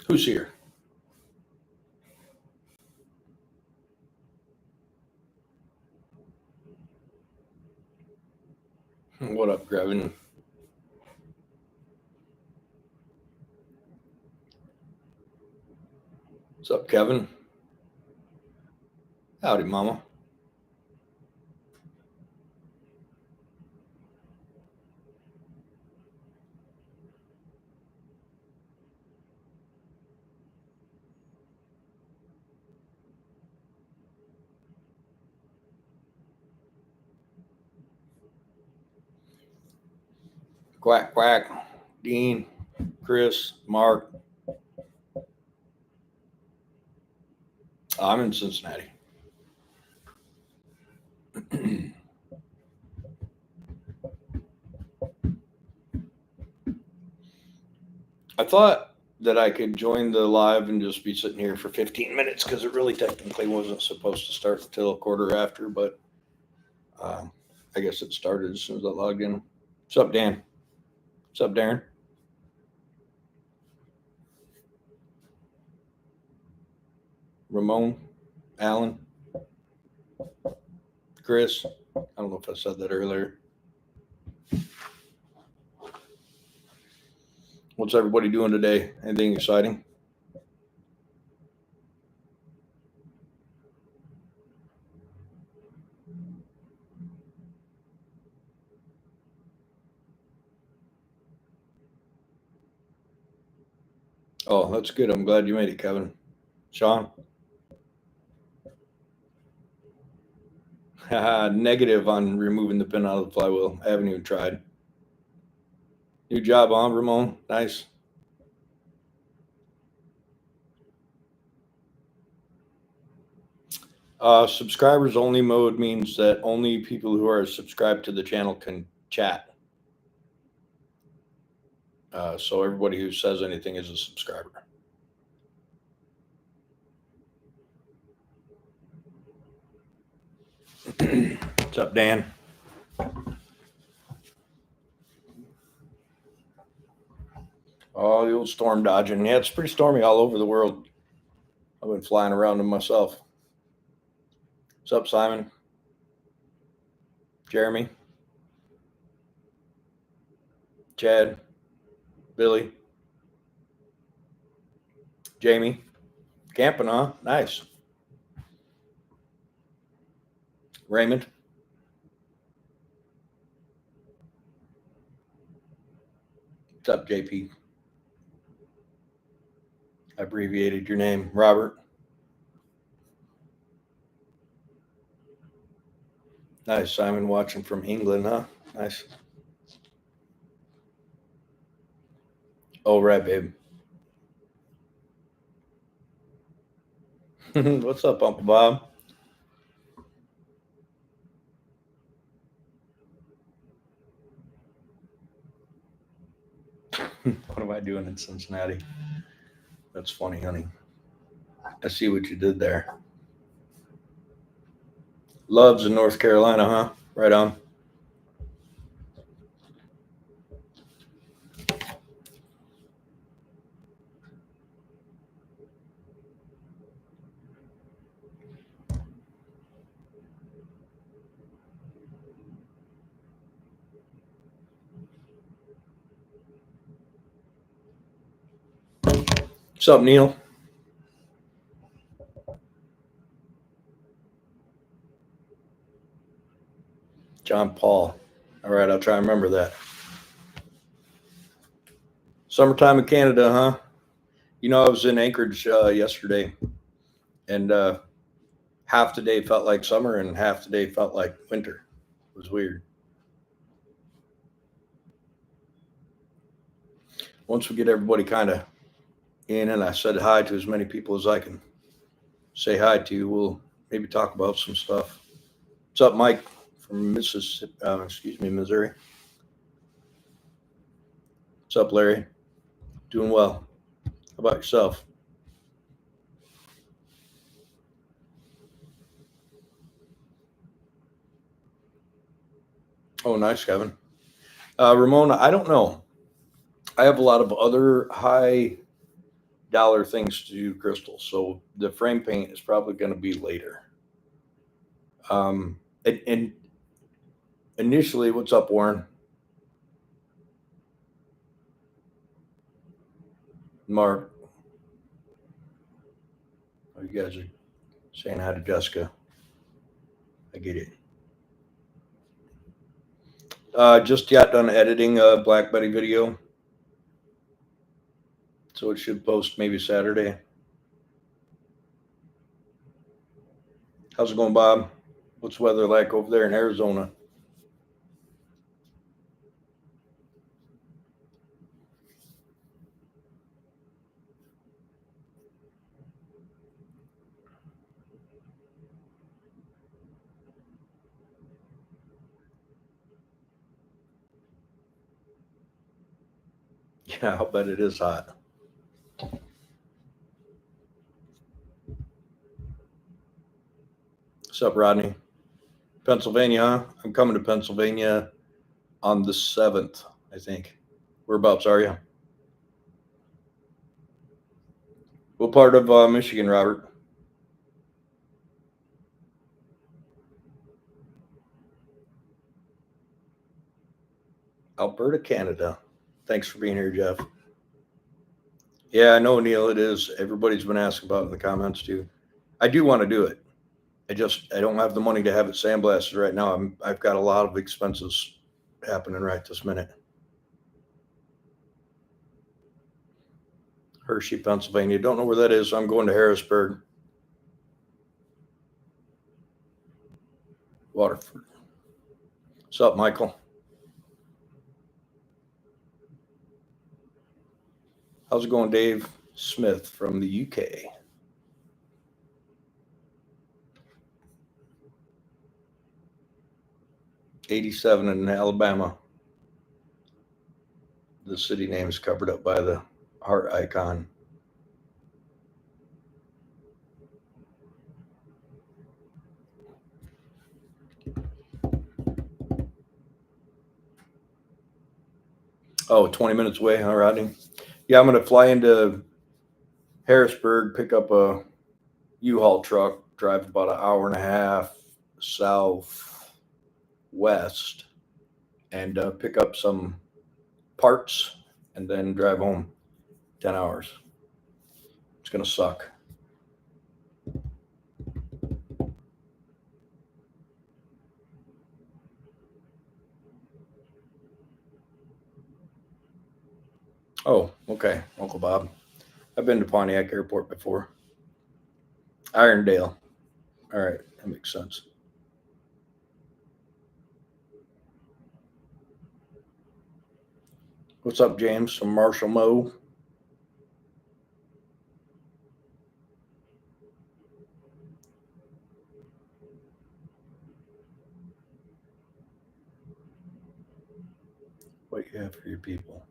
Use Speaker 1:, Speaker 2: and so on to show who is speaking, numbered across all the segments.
Speaker 1: Who's here? What up, Grevin? What's up, Kevin? Howdy, Mama. Quack, quack. Dean, Chris, Mark. I'm in Cincinnati. I thought that I could join the live and just be sitting here for 15 minutes because it really technically wasn't supposed to start until a quarter after, but I guess it started as soon as I logged in. What's up, Dan? What's up, Darren? Ramon? Alan? Chris? I don't know if I said that earlier. What's everybody doing today? Anything exciting? Oh, that's good. I'm glad you made it, Kevin. Sean? Negative on removing the pin out of the flywheel. I haven't even tried. New job on, Ramon. Nice. Subscribers only mode means that only people who are subscribed to the channel can chat. So everybody who says anything is a subscriber. What's up, Dan? Oh, the old storm dodging. Yeah, it's pretty stormy all over the world. I've been flying around them myself. What's up, Simon? Jeremy? Chad? Billy? Jamie? Camping, huh? Nice. Raymond? What's up, JP? I abbreviated your name. Robert? Nice. Simon watching from England, huh? Nice. Oh, right, babe. What's up, Uncle Bob? What am I doing in Cincinnati? That's funny, honey. I see what you did there. Love's in North Carolina, huh? Right on. What's up, Neil? John Paul. All right, I'll try and remember that. Summertime in Canada, huh? You know, I was in Anchorage yesterday, and half the day felt like summer and half the day felt like winter. It was weird. Once we get everybody kind of in and I said hi to as many people as I can say hi to, we'll maybe talk about some stuff. What's up, Mike from Missouri? What's up, Larry? Doing well. How about yourself? Oh, nice, Kevin. Ramona, I don't know. I have a lot of other high dollar things to do crystals. So the frame paint is probably going to be later. And initially, what's up, Warren? Mark, oh, you guys are saying hi to Jessica. I get it. Just got done editing a Black Betty video. So it should post maybe Saturday. How's it going, Bob? What's the weather like over there in Arizona? Yeah, I'll bet it is hot. What's up, Rodney? Pennsylvania, huh? I'm coming to Pennsylvania on the 7th, I think. Whereabouts are you? What part of Michigan, Robert? Alberta, Canada. Thanks for being here, Jeff. Yeah, I know, Neil, it is. Everybody's been asking about it in the comments too. I do want to do it. I don't have the money to have it sandblasted right now. I've got a lot of expenses happening right this minute. Hershey, Pennsylvania. Don't know where that is. So I'm going to Harrisburg. Waterford. What's up, Michael? How's it going, Dave Smith from the UK? '87 in Alabama. The city name is covered up by the heart icon. Oh, 20 minutes away, huh, Rodney? Yeah, I'm going to fly into Harrisburg, pick up a U-Haul truck, drive about an hour and a half southwest, and pick up some parts, and then drive home 10 hours. It's going to suck. Oh, okay, Uncle Bob. I've been to Pontiac Airport before. Irondale. All right, that makes sense. What's up, James? From Marshall Mo. What you have for your people?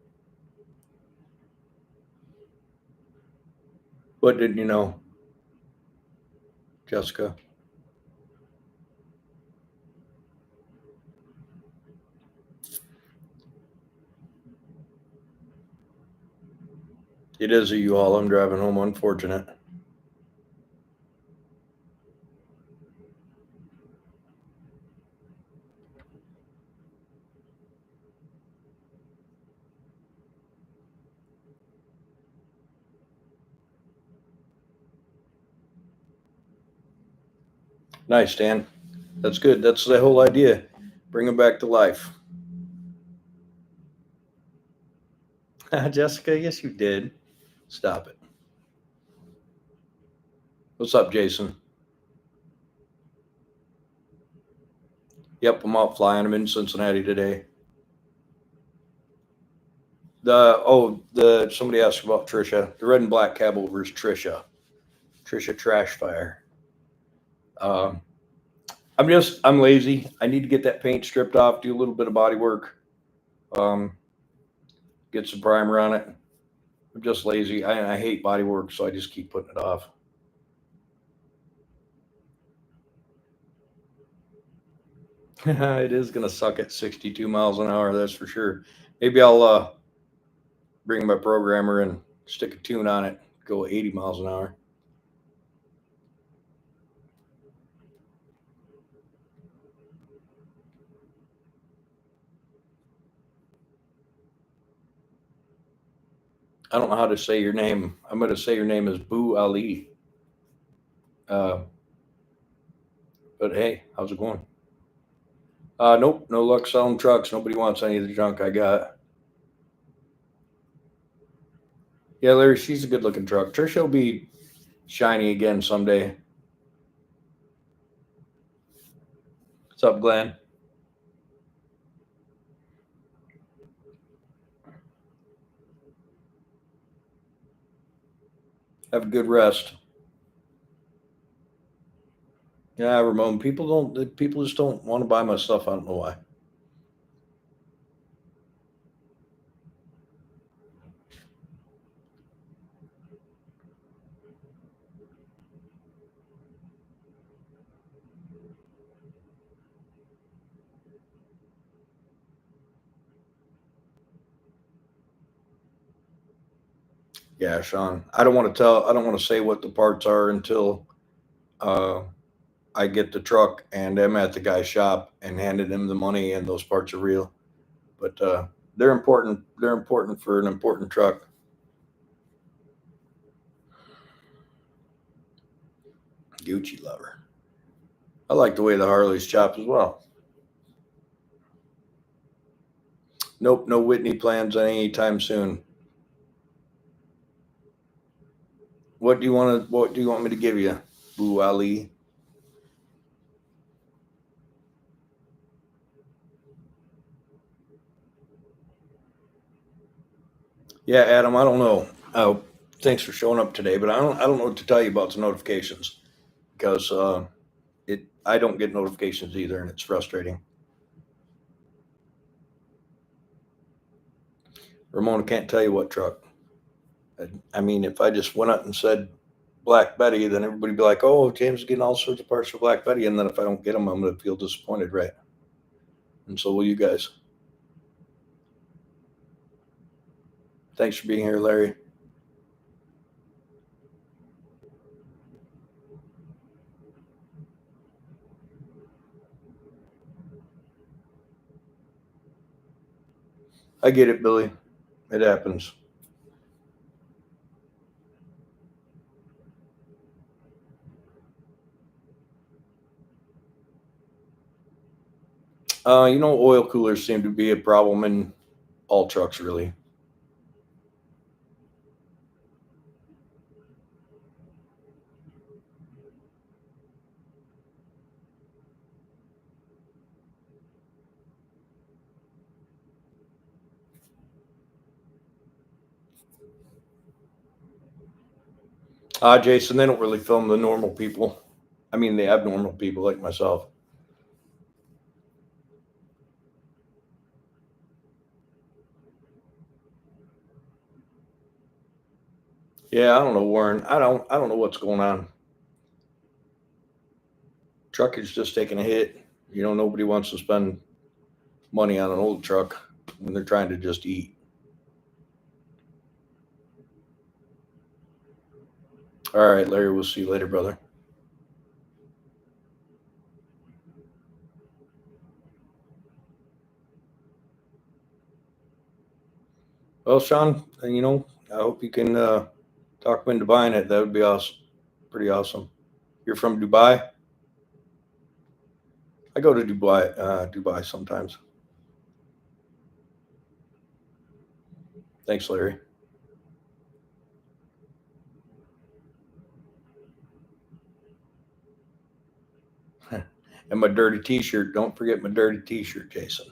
Speaker 1: What didn't you know, Jessica? It is a U-Haul. I'm driving home. Unfortunate. Nice, Dan. That's good. That's the whole idea. Bring them back to life. Jessica, yes, you did. Stop it. What's up, Jason? Yep, I'm out flying. I'm in Cincinnati today. Somebody asked about Trisha. The red and black cab over is Trisha. Trisha Trashfire. I'm lazy. I need to get that paint stripped off, do a little bit of body work, get some primer on it. I'm just lazy. I hate body work, so I just keep putting it off. It is gonna suck at 62 miles an hour, that's for sure. Maybe I'll bring my programmer and stick a tune on it, go 80 miles an hour. I don't know how to say your name. I'm going to say your name is Boo Ali. Uh, but hey, how's it going? Nope, no luck selling trucks. Nobody wants any of the junk I got. Yeah, Larry, she's a good looking truck. Trisha will be shiny again someday. What's up, Glenn? Have a good rest. Yeah, Ramon. People just don't want to buy my stuff. I don't know why. Yeah, Sean. I don't want to tell. I don't want to say what the parts are until uh, I get the truck and I'm at the guy's shop and handed him the money and those parts are real. But they're important. They're important for an important truck. Gucci lover. I like the way the Harley's chopped as well. Nope, no Whitney plans anytime soon. What do you want to? What do you want me to give you, Boo Ali? Yeah, Adam. I don't know. Thanks for showing up today, but I don't know what to tell you about the notifications because it. I don't get notifications either, and it's frustrating. Ramona can't tell you what truck. I mean, if I just went up and said Black Betty, then everybody would be like, "Oh, James is getting all sorts of parts for Black Betty," and then if I don't get them, I'm going to feel disappointed, right? And so will you guys. Thanks for being here, Larry. I get it, Billy. It happens. Oil coolers seem to be a problem in all trucks, really. Jason, they don't really film the normal people. I mean, the abnormal people like myself. Yeah, I don't know, Warren. I don't know what's going on. Truck is just taking a hit. Nobody wants to spend money on an old truck when they're trying to just eat. All right, Larry, we'll see you later, brother. Well, Sean, I hope you can talk me into buying it. That would be awesome. Pretty awesome. You're from Dubai? I go to Dubai sometimes. Thanks, Larry. And my dirty T-shirt. Don't forget my dirty T-shirt, Jason.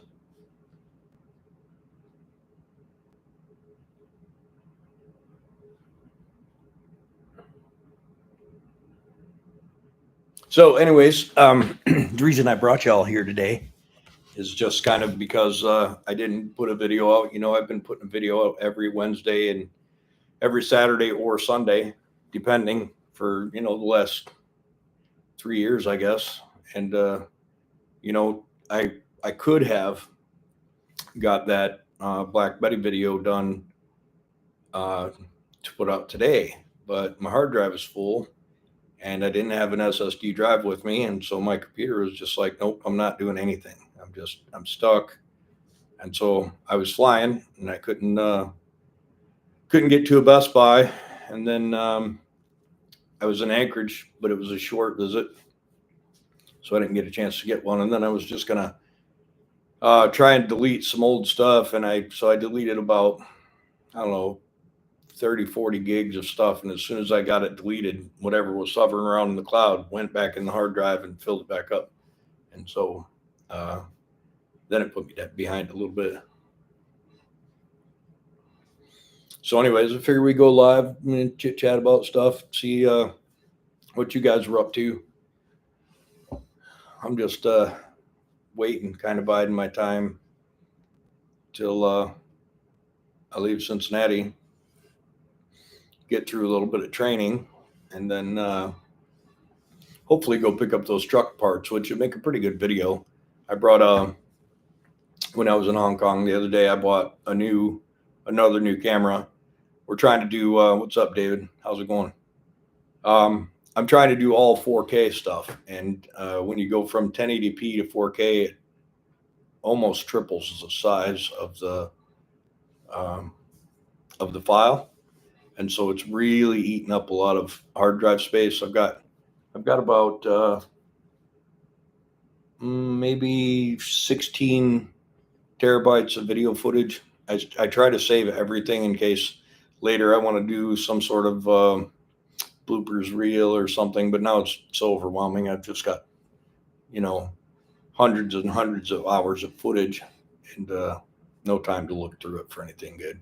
Speaker 1: So, anyways, the reason I brought y'all here today is just kind of because I didn't put a video out. I've been putting a video out every Wednesday and every Saturday or Sunday, depending for the last 3 years, I guess. And I could have got that Black Betty video done to put out today, but my hard drive is full and I didn't have an SSD drive with me. And so my computer was just like, nope, I'm not doing anything. I'm stuck. And so I was flying and I couldn't get to a Best Buy. And then I was in Anchorage, but it was a short visit. So I didn't get a chance to get one. And then I was just going to try and delete some old stuff. And I deleted about, I don't know, 30, 40 gigs of stuff. And as soon as I got it deleted, whatever was hovering around in the cloud went back in the hard drive and filled it back up. And so then it put me behind a little bit. So anyways, I figured we go live and chit chat about stuff, see what you guys were up to. I'm just waiting, kind of biding my time till I leave Cincinnati, get through a little bit of training, and then hopefully go pick up those truck parts, which would make a pretty good video. I brought when I was in Hong Kong the other day, I bought another new camera. We're trying to do what's up, David? How's it going? I'm trying to do all 4K stuff, and when you go from 1080p to 4K, it almost triples the size of the file, and so it's really eating up a lot of hard drive space. I've got about maybe 16 terabytes of video footage. I try to save everything in case later I want to do some sort of bloopers reel or something, but now it's so overwhelming. I've just got, hundreds and hundreds of hours of footage and no time to look through it for anything good.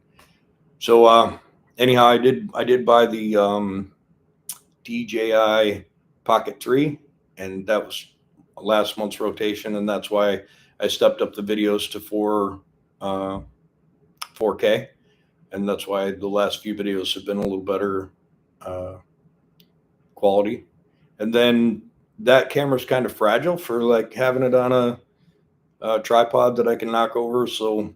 Speaker 1: So anyhow, I did buy the DJI Pocket 3, and that was last month's rotation, and that's why I stepped up the videos to 4K, and that's why the last few videos have been a little better quality. And then that camera's kind of fragile for like having it on a tripod that I can knock over. So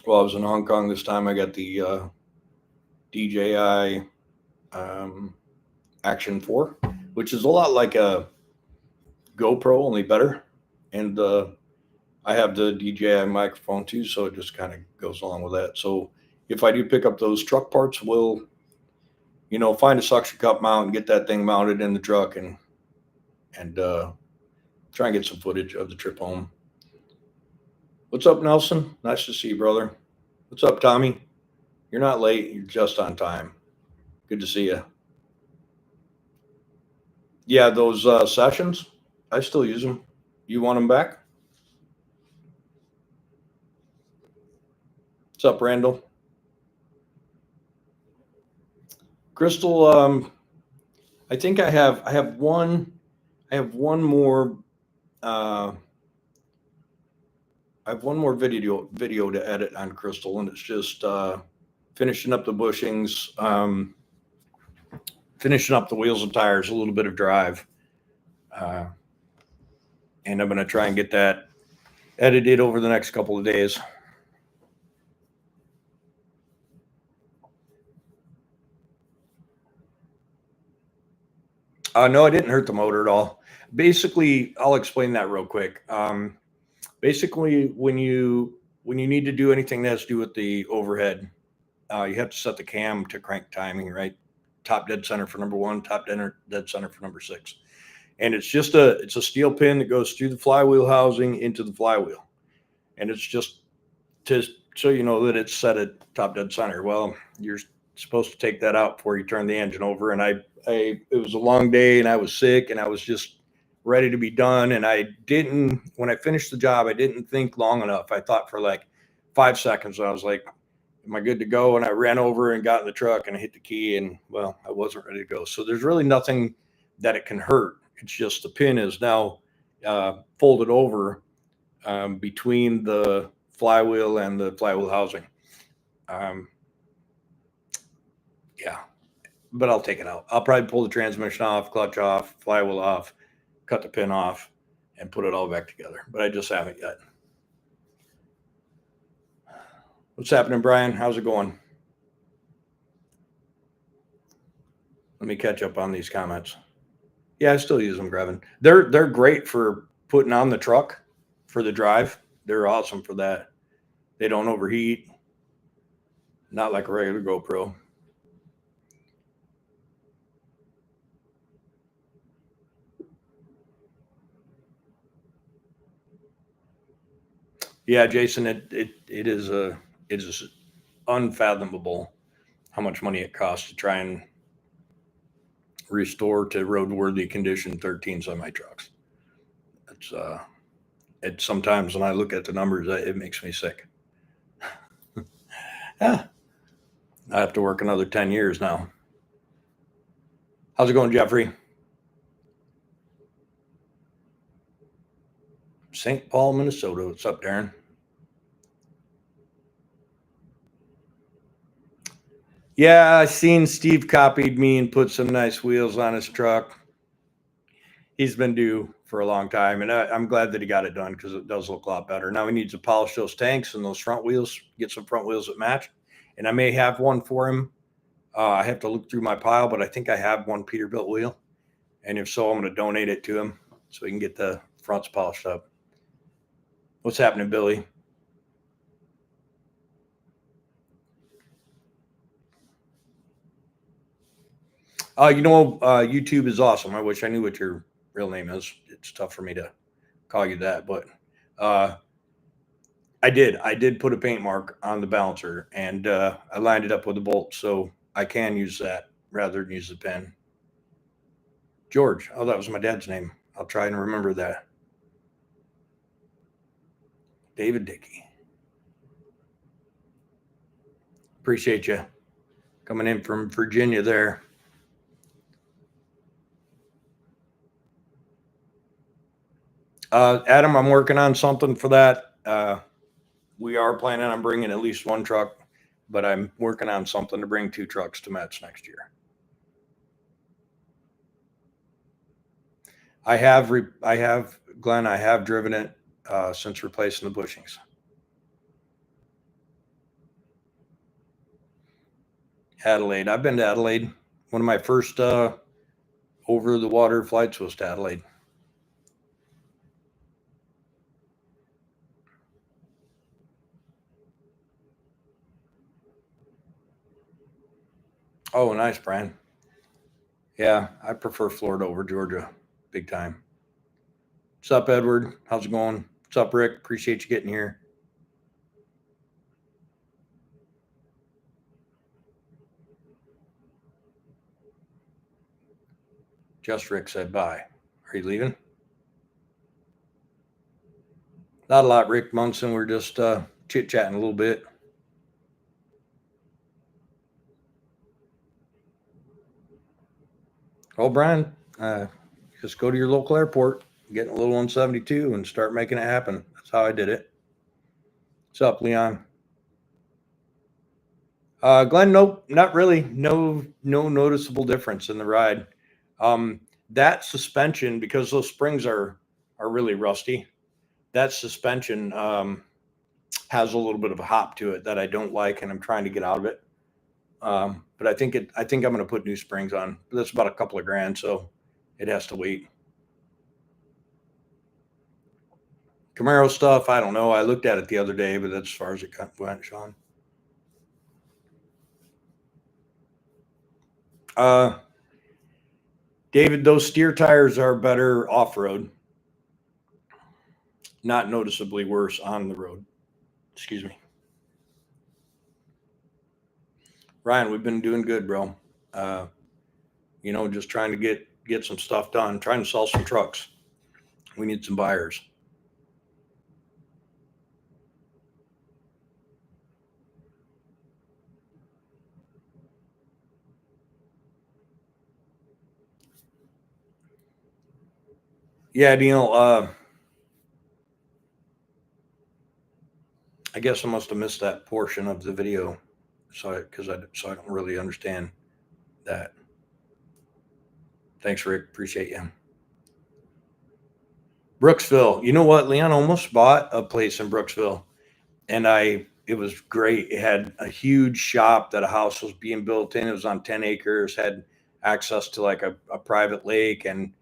Speaker 1: while I was in Hong Kong this time, I got the DJI Action 4, which is a lot like a GoPro, only better. And I have the DJI microphone too, so it just kind of goes along with that. So if I do pick up those truck parts, we'll, find a suction cup mount and get that thing mounted in the truck and try and get some footage of the trip home. What's up, Nelson? Nice to see you, brother. What's up, Tommy? You're not late. You're just on time. Good to see you. Yeah, those sessions, I still use them. You want them back? What's up, Randall? Crystal, I think I have one more video to edit on Crystal, and it's just finishing up the bushings, finishing up the wheels and tires, a little bit of drive, and I'm going to try and get that edited over the next couple of days. No, I didn't hurt the motor at all. Basically, I'll explain that real quick. Basically, when you need to do anything that has to do with the overhead, you have to set the cam to crank timing, right? Top dead center for number 1, top dead center for number 6. And it's a steel pin that goes through the flywheel housing into the flywheel. And it's just so you know that it's set at top dead center. Well, you're supposed to take that out before you turn the engine over. And it was a long day and I was sick and I was just ready to be done. And when I finished the job, I didn't think long enough. I thought for like 5 seconds. And I was like, am I good to go? And I ran over and got in the truck and I hit the key and, well, I wasn't ready to go. So there's really nothing that it can hurt. It's just the pin is now folded over between the flywheel and the flywheel housing. Yeah, but I'll take it out. I'll probably pull the transmission off, clutch off, flywheel off, cut the pin off, and put it all back together. But I just haven't yet. What's happening, Brian? How's it going? Let me catch up on these comments. Yeah, I still use them, Grevin. They're great for putting on the truck for the drive. They're awesome for that. They don't overheat. Not like a regular GoPro. Yeah, Jason, it is unfathomable how much money it costs to try and restore to roadworthy condition 13 semi trucks. It's it sometimes when I look at the numbers, it makes me sick. Yeah, I have to work another 10 years now. How's it going, Jeffrey? St. Paul, Minnesota. What's up, Darren? Yeah, I seen Steve copied me and put some nice wheels on his truck. He's been due for a long time, and I'm glad that he got it done because it does look a lot better. Now he needs to polish those tanks and those front wheels, get some front wheels that match, and I may have one for him. I have to look through my pile, but I think I have one Peterbilt wheel, and if so, I'm going to donate it to him so he can get the fronts polished up. What's happening, Billy? YouTube is awesome. I wish I knew what your real name is. It's tough for me to call you that, but I did put a paint mark on the balancer, and I lined it up with a bolt, so I can use that rather than use the pen. George. Oh, that was my dad's name. I'll try and remember that. David Dickey. Appreciate you coming in from Virginia there. Adam, I'm working on something for that. We are planning on bringing at least one truck, but I'm working on something to bring 2 trucks to Mets next year. I have, Glenn, I have driven it since replacing the bushings. Adelaide. I've been to Adelaide. One of my first over the water flights was to Adelaide. Oh, nice, Brian. Yeah, I prefer Florida over Georgia, big time. What's up, Edward? How's it going? What's up, Rick? Appreciate you getting here. Just Rick said bye. Are you leaving? Not a lot, Rick Munson. We're just chit chatting a little bit. Oh, Brian, just go to your local airport, get a little 172, and start making it happen. That's how I did it. What's up, Leon? Glenn, nope, not really. No noticeable difference in the ride. That suspension, because those springs are really rusty. That suspension has a little bit of a hop to it that I don't like, and I'm trying to get out of it. But I think I'm going to put new springs on. That's about a couple of grand, so it has to wait. Camaro stuff, I don't know. I looked at it the other day, but that's as far as it went, Sean. David, those steer tires are better off road, not noticeably worse on the road. Excuse me. Ryan, we've been doing good, bro. Just trying to get some stuff done, trying to sell some trucks. We need some buyers. Yeah, Neil, I guess I must have missed that portion of the video, so I don't really understand that. Thanks, Rick. Appreciate you. Brooksville. You know what? Leon almost bought a place in Brooksville, and it was great. It had a huge shop that a house was being built in. It was on 10 acres, had access to like a private lake. And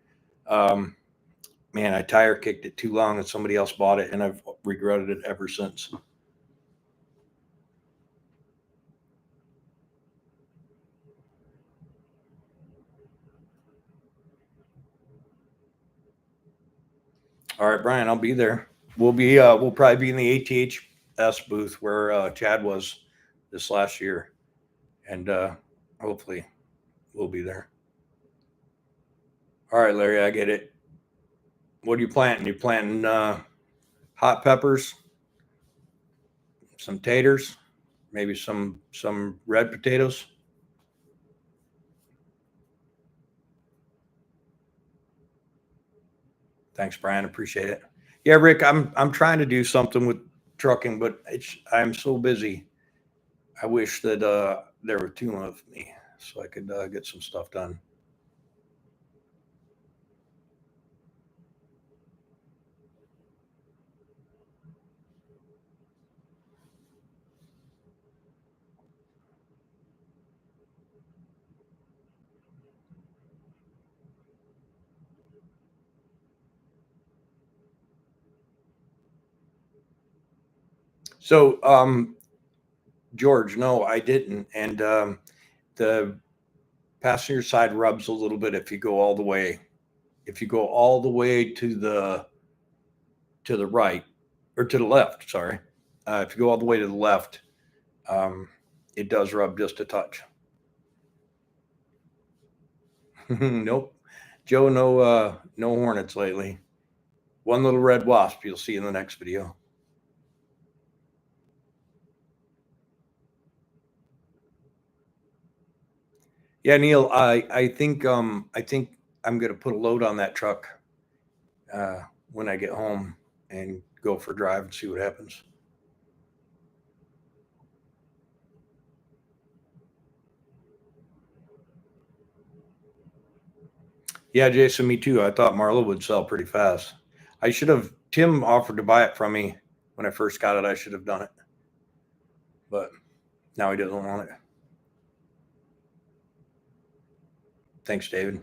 Speaker 1: man, I tire kicked it too long and somebody else bought it, and I've regretted it ever since. All right, Brian, I'll be there. We'll probably be in the ATHS booth where Chad was this last year, and hopefully we'll be there. All right, Larry, I get it. What are you planting? You planting hot peppers, some taters, maybe some red potatoes? Thanks, Brian. Appreciate it. Yeah, Rick, I'm trying to do something with trucking, but I'm so busy. I wish that there were two of me so I could get some stuff done. So, George, no, I didn't. And the passenger side rubs a little bit if you go all the way. If you go all the way to the right or to the left, sorry. If you go all the way to the left, um, it does rub just a touch. Nope, Joe, no hornets lately. One little red wasp you'll see in the next video. Yeah, Neil, I think I'm gonna put a load on that truck uh, when I get home and go for a drive and see what happens. Yeah, Jason, me too. I thought Marla would sell pretty fast. I should have. Tim offered to buy it from me when I first got it. I should have done it, but now he doesn't want it. Thanks, David.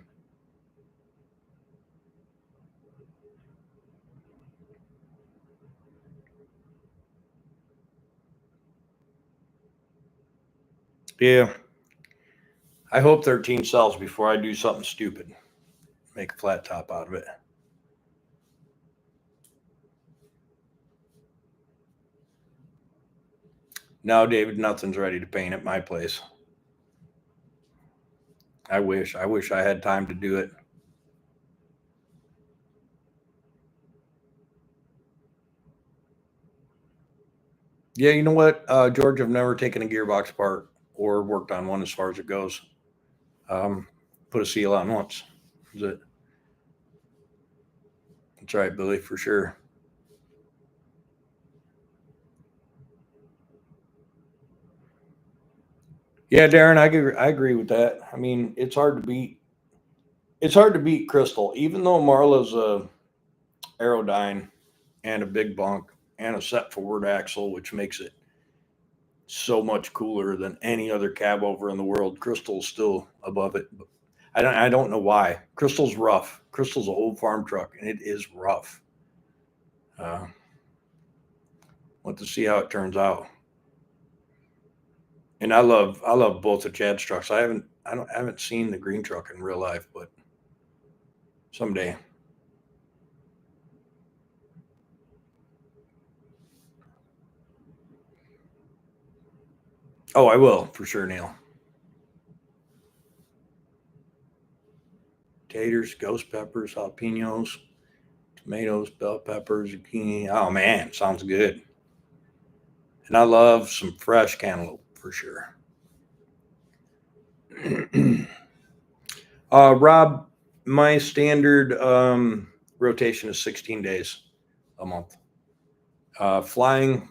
Speaker 1: Yeah, I hope 13 sells before I do something stupid. Make a flat top out of it. No, David, nothing's ready to paint at my place. I wish. I wish I had time to do it. Yeah, you know what, George? I've never taken a gearbox apart or worked on one as far as it goes. Um, put a seal on once. Is it? That's right, Billy, for sure. Yeah, Darren, I agree with that. I mean, it's hard to beat. It's hard to beat Crystal, even though Marla's a Aerodyne and a big bunk and a set forward axle, which makes it so much cooler than any other cab over in the world. Crystal's still above it. I don't know why. Crystal's rough. Crystal's an old farm truck, and it is rough. Uh, want to see how it turns out. And I love both of Chad's trucks. I haven't seen the green truck in real life, but someday. Oh, I will for sure, Neil. Taters, ghost peppers, jalapenos, tomatoes, bell peppers, zucchini. Oh man, sounds good. And I love some fresh cantaloupe for sure. Rob, my standard rotation is 16 days a month. Flying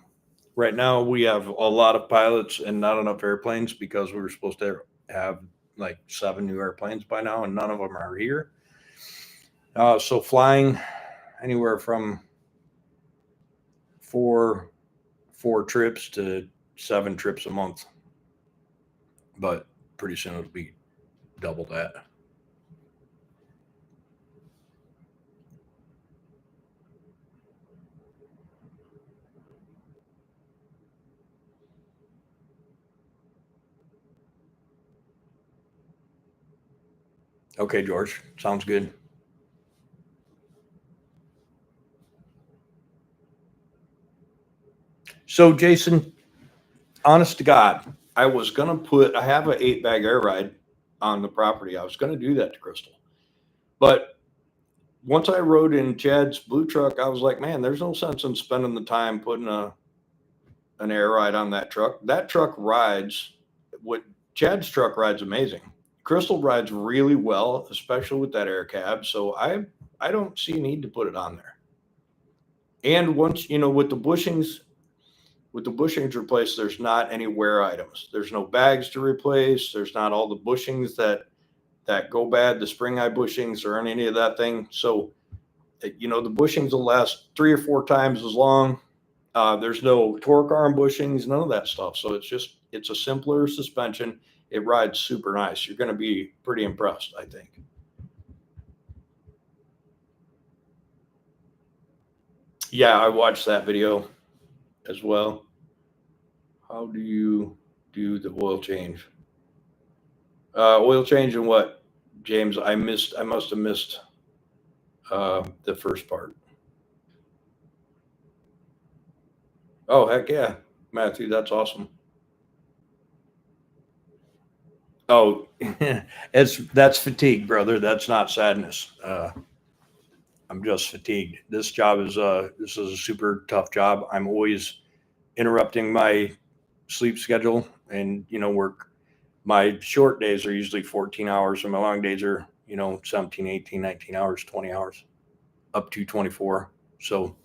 Speaker 1: right now, we have a lot of pilots and not enough airplanes because we were supposed to have like 7 new airplanes by now, and none of them are here. So flying anywhere from four four trips to 7 trips a month, but pretty soon it'll be double that. Okay, George, sounds good. So, Jason, honest to God, I have an 8-bag air ride on the property. I was going to do that to Crystal. But once I rode in Chad's blue truck, I was like, man, there's no sense in spending the time putting an air ride on that truck. That truck rides, what Chad's truck rides amazing. Crystal rides really well, especially with that air cab. So I don't see a need to put it on there. And once, with the bushings replaced, there's not any wear items. There's no bags to replace. There's not all the bushings that go bad, the spring eye bushings or any of that thing. So, the bushings will last 3 or 4 times as long. There's no torque arm bushings, none of that stuff. So it's a simpler suspension. It rides super nice. You're going to be pretty impressed, I think. Yeah, I watched that video as well. How do you do the oil change? Oil change and what, James? I must have missed the first part. Oh, heck yeah, Matthew, that's awesome. Oh, that's fatigue, brother. That's not sadness. I'm just fatigued. This is a super tough job. I'm always interrupting my sleep schedule and work. My short days are usually 14 hours and my long days are 17, 18, 19 hours, 20 hours, up to 24. So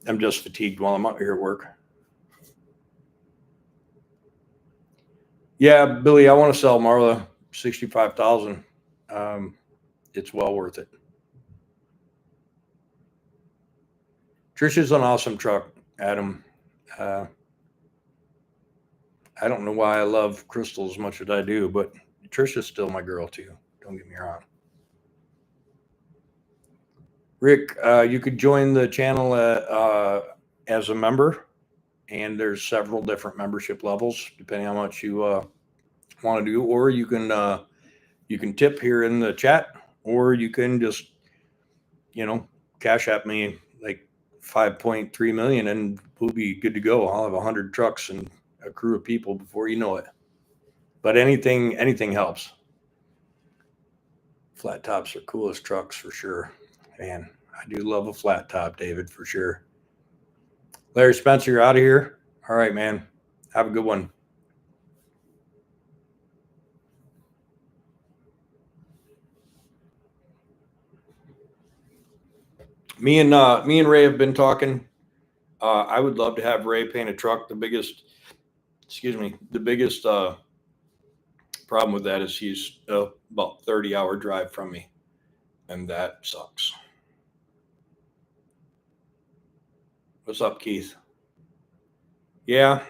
Speaker 1: I'm just fatigued while I'm out here at work. Yeah, Billy, I want to sell Marla 65,000. It's well worth it. Trisha's an awesome truck, Adam. Uh, I don't know why I love Crystal as much as I do, but Trisha's still my girl too. Don't get me wrong. Rick, you could join the channel as a member, and there's several different membership levels depending on how much you want to do, or you can tip here in the chat, or you can just cash app me like 5.3 million, and we'll be good to go. I'll have 100 trucks and a crew of people before you know it. But anything helps. Flat tops are coolest trucks for sure. Man, I do love a flat top, David, for sure. Larry Spencer, you're out of here. All right, man. Have a good one. Me and Ray have been talking. I would love to have Ray paint a truck. The biggest problem with that is he's about 30-hour drive from me, and that sucks. What's up, Keith? Yeah,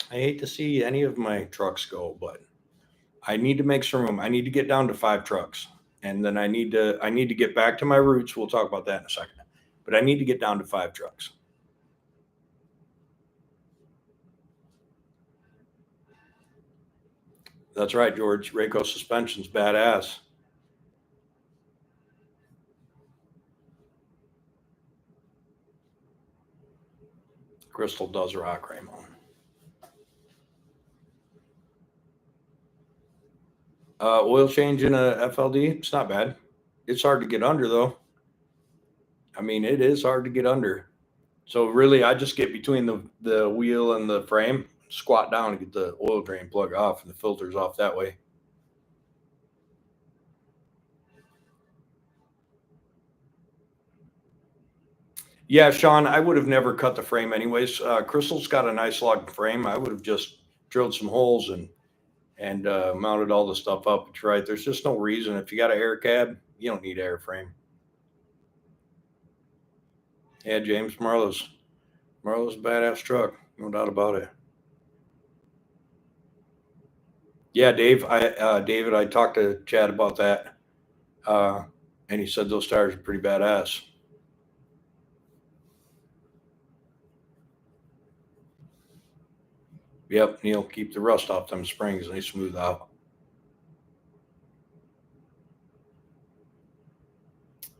Speaker 1: I hate to see any of my trucks go, but I need to make some room. I need to get down to 5 trucks, and then I need to get back to my roots. We'll talk about that in a second, but I need to get down to 5 trucks. That's right, George. Rayco suspension's badass. Crystal does rock, Raymond. Oil change in a FLD, it's not bad. It's hard to get under though. I mean, it is hard to get under. So really, I just get between the wheel and the frame, squat down and get the oil drain plug off and the filters off that way. Yeah, Sean, I would have never cut the frame anyways. Crystal's got a nice log frame. I would have just drilled some holes and mounted all the stuff up. But you're right. There's just no reason. If you got an air cab, you don't need air frame. Yeah, James, Marlo's a badass truck, no doubt about it. Yeah, David, I talked to Chad about that, uh, and he said those tires are pretty badass. Yep, Neil, keep the rust off them springs and they smooth out.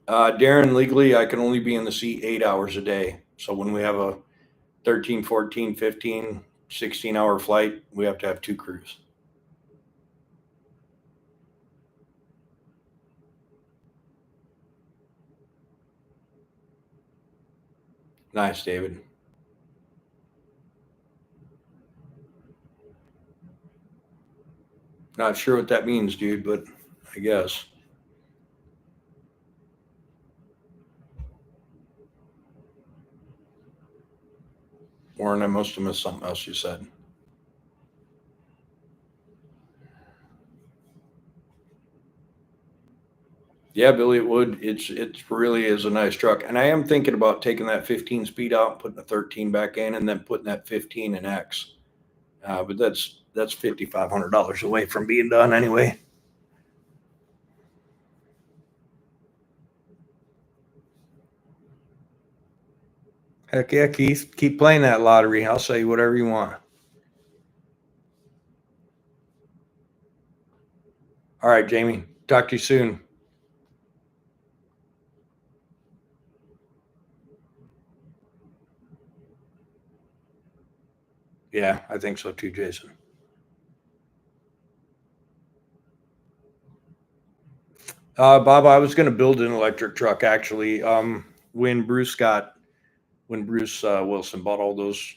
Speaker 1: Darren, legally, I can only be in the seat 8 hours a day. So when we have a 13, 14, 15, 16 hour flight, we have to have two crews. Nice, David. Not sure what that means, dude, but I guess. Warren, I must have missed something else you said. Yeah, Billy, it would. It's really is a nice truck, and I am thinking about taking that 15 speed out, and putting a 13 back in, and then putting that 15 in X. But that's $5,500 away from being done anyway. Heck yeah, Keith, keep playing that lottery. I'll say whatever you want. All right, Jamie. Talk to you soon. Yeah, I think so too, Jason. Bob, I was going to build an electric truck actually. When Bruce got when Bruce Wilson bought all those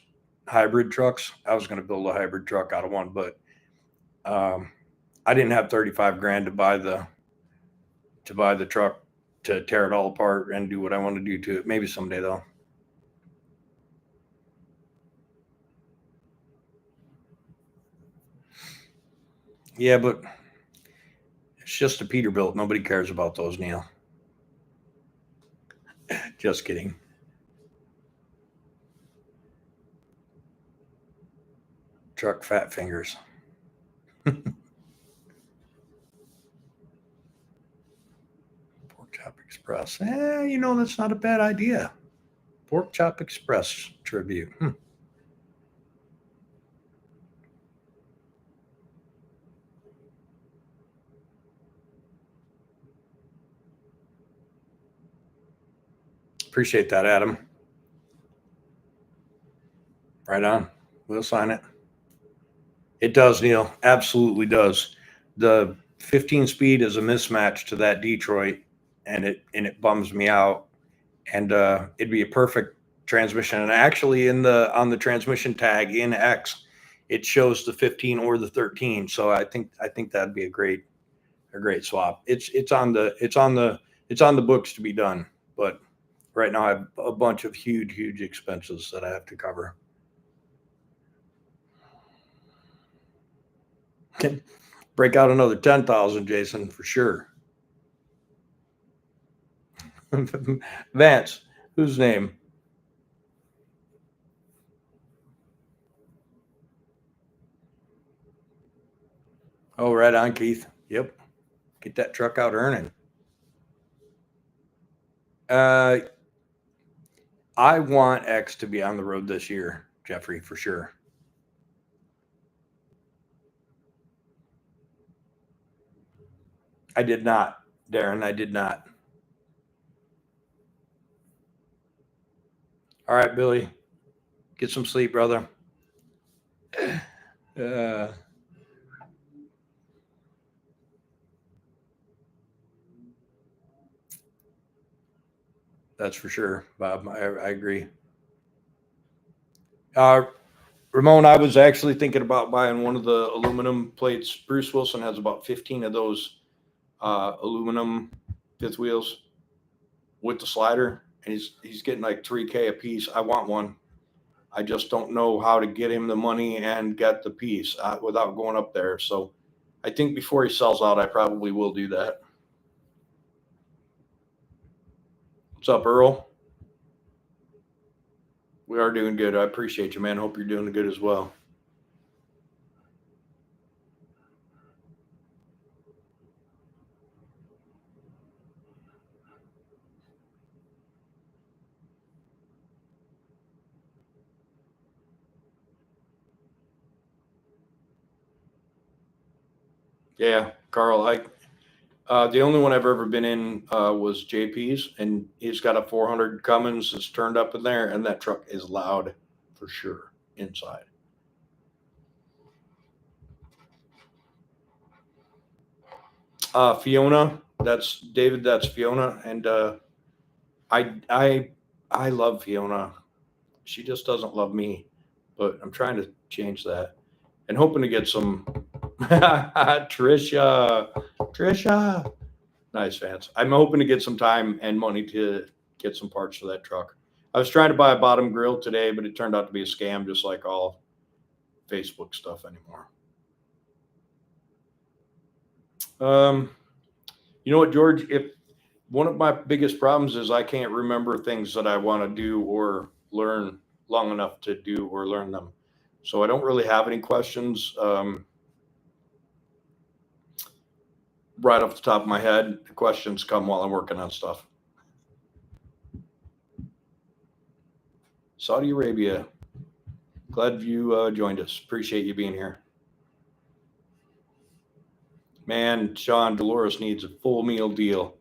Speaker 1: hybrid trucks, I was going to build a hybrid truck out of one, but um, I didn't have 35 grand to buy the truck to tear it all apart and do what I want to do to it. Maybe someday though. Yeah, but it's just a Peterbilt. Nobody cares about those, Neil. Just kidding. Truck fat fingers. Pork Chop Express. That's not a bad idea. Pork Chop Express tribute. Appreciate that, Adam. Right on. We'll sign it. It does, Neil. Absolutely does. The 15 speed is a mismatch to that Detroit, and it bums me out. And it'd be a perfect transmission. And actually, in the on the transmission tag in X, it shows the 15 or the 13. So I think that'd be a great swap. It's on the books to be done, but right now I have a bunch of huge expenses that I have to cover. Can break out another 10,000, Jason, for sure. Vance, whose name? Oh, right on, Keith. Yep, get that truck out earning. Uh, I want X to be on the road this year, Jeffrey, for sure. I did not, Darren. I did not. All right, Billy, get some sleep, brother. Uh, that's for sure, Bob. I agree. Uh, Ramon, I was actually thinking about buying one of the aluminum plates. Bruce Wilson has about 15 of those aluminum fifth wheels with the slider, and he's getting like 3K a piece. I want one. I just don't know how to get him the money and get the piece without going up there. So I think before he sells out, I probably will do that. What's up, Earl? We are doing good. I appreciate you, man. Hope you're doing good as well. Yeah, Carl, the only one I've ever been in was JP's, and he's got a 400 Cummins that's turned up in there, and that truck is loud for sure inside. Fiona, that's David. That's Fiona, and I I I love Fiona. She just doesn't love me, but I'm trying to change that and hoping to get some. Trisha, nice fans. I'm hoping to get some time and money to get some parts for that truck. I was trying to buy a bottom grill today, but it turned out to be a scam, just like all Facebook stuff anymore. Um, you know what, George? If one of my biggest problems is I can't remember things that I want to do or learn long enough to do or learn them. So I don't really have any questions right off the top of my head. The questions come while I'm working on stuff. Saudi Arabia. Glad you joined us. Appreciate you being here. Man, Sean, Dolores needs a full meal deal.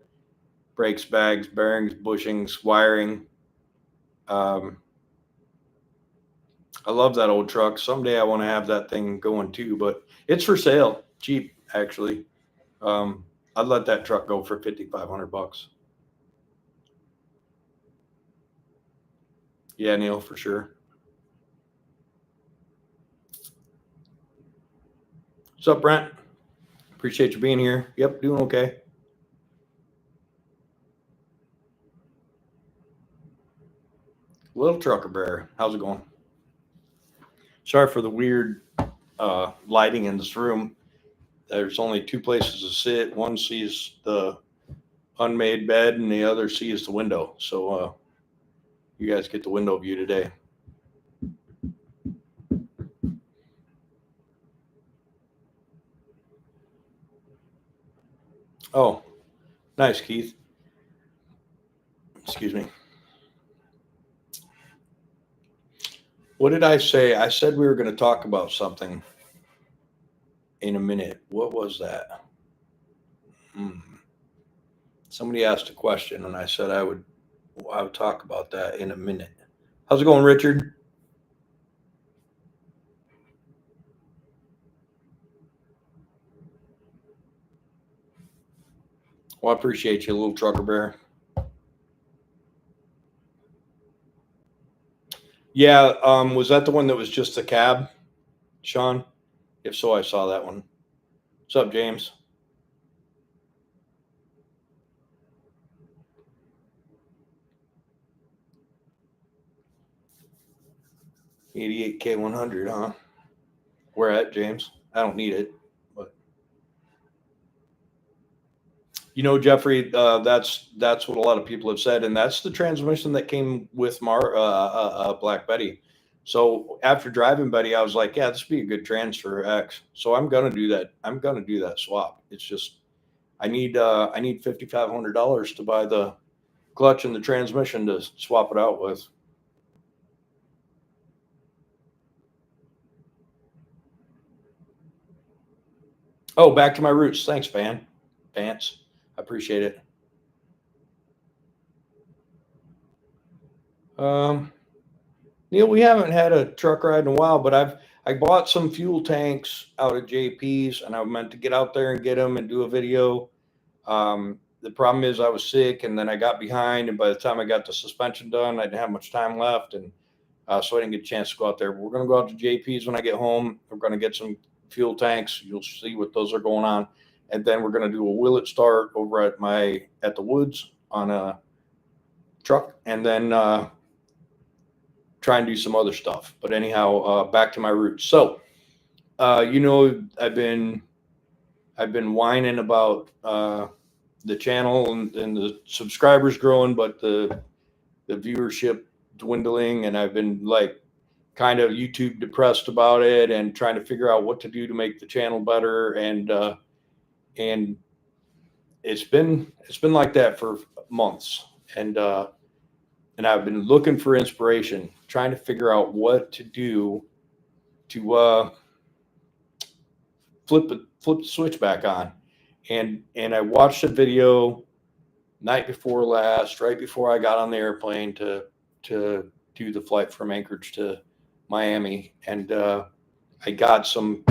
Speaker 1: Brakes, bags, bearings, bushings, wiring. Um, I love that old truck. Someday I want to have that thing going too, but it's for sale, cheap actually. Um, I'd let that truck go for $5,500. Yeah, Neil, for sure. What's up, Brent? Appreciate you being here. Yep, doing okay. Little Trucker Bear, how's it going? Sorry for the weird lighting in this room. There's only two places to sit. One sees the unmade bed, and the other sees the window. So you guys get the window view today. Oh, nice, Keith. Excuse me. What did I say? I said we were going to talk about something in a minute. What was that? Hmm. Somebody asked a question, and I said I would talk about that in a minute. How's it going, Richard? Well, I appreciate you, little trucker bear. Yeah, was that the one that was just a cab, Sean? If so, I saw that one. What's up, James? 88K 100, huh? Where at, James? I don't need it, but Jeffrey, that's what a lot of people have said, and that's the transmission that came with Black Betty. So after driving Betty, I was like, yeah, this would be a good transfer X. So I'm gonna do that. I'm gonna do that swap. It's just I need $5,500 to buy the clutch and the transmission to swap it out with. Oh, back to my roots. Thanks, Van. Pants. I appreciate it. Um, Neil, we haven't had a truck ride in a while, but I bought some fuel tanks out of JP's, and I meant to get out there and get them and do a video. The problem is I was sick, and then I got behind, and by the time I got the suspension done, I didn't have much time left, and so I didn't get a chance to go out there. But we're going to go out to JP's when I get home. We're going to get some fuel tanks. You'll see what those are going on, and then we're going to do a Willet start over at the woods on a truck, and then try and do some other stuff. But anyhow, back to my roots. So, I've been whining about the channel and the subscribers growing, but the viewership dwindling, and I've been like kind of YouTube depressed about it and trying to figure out what to do to make the channel better. And it's been like that for months. And I've been looking for inspiration, trying to figure out what to do to flip the switch back on. And I watched a video night before last, right before I got on the airplane to do the flight from Anchorage to Miami, and I got some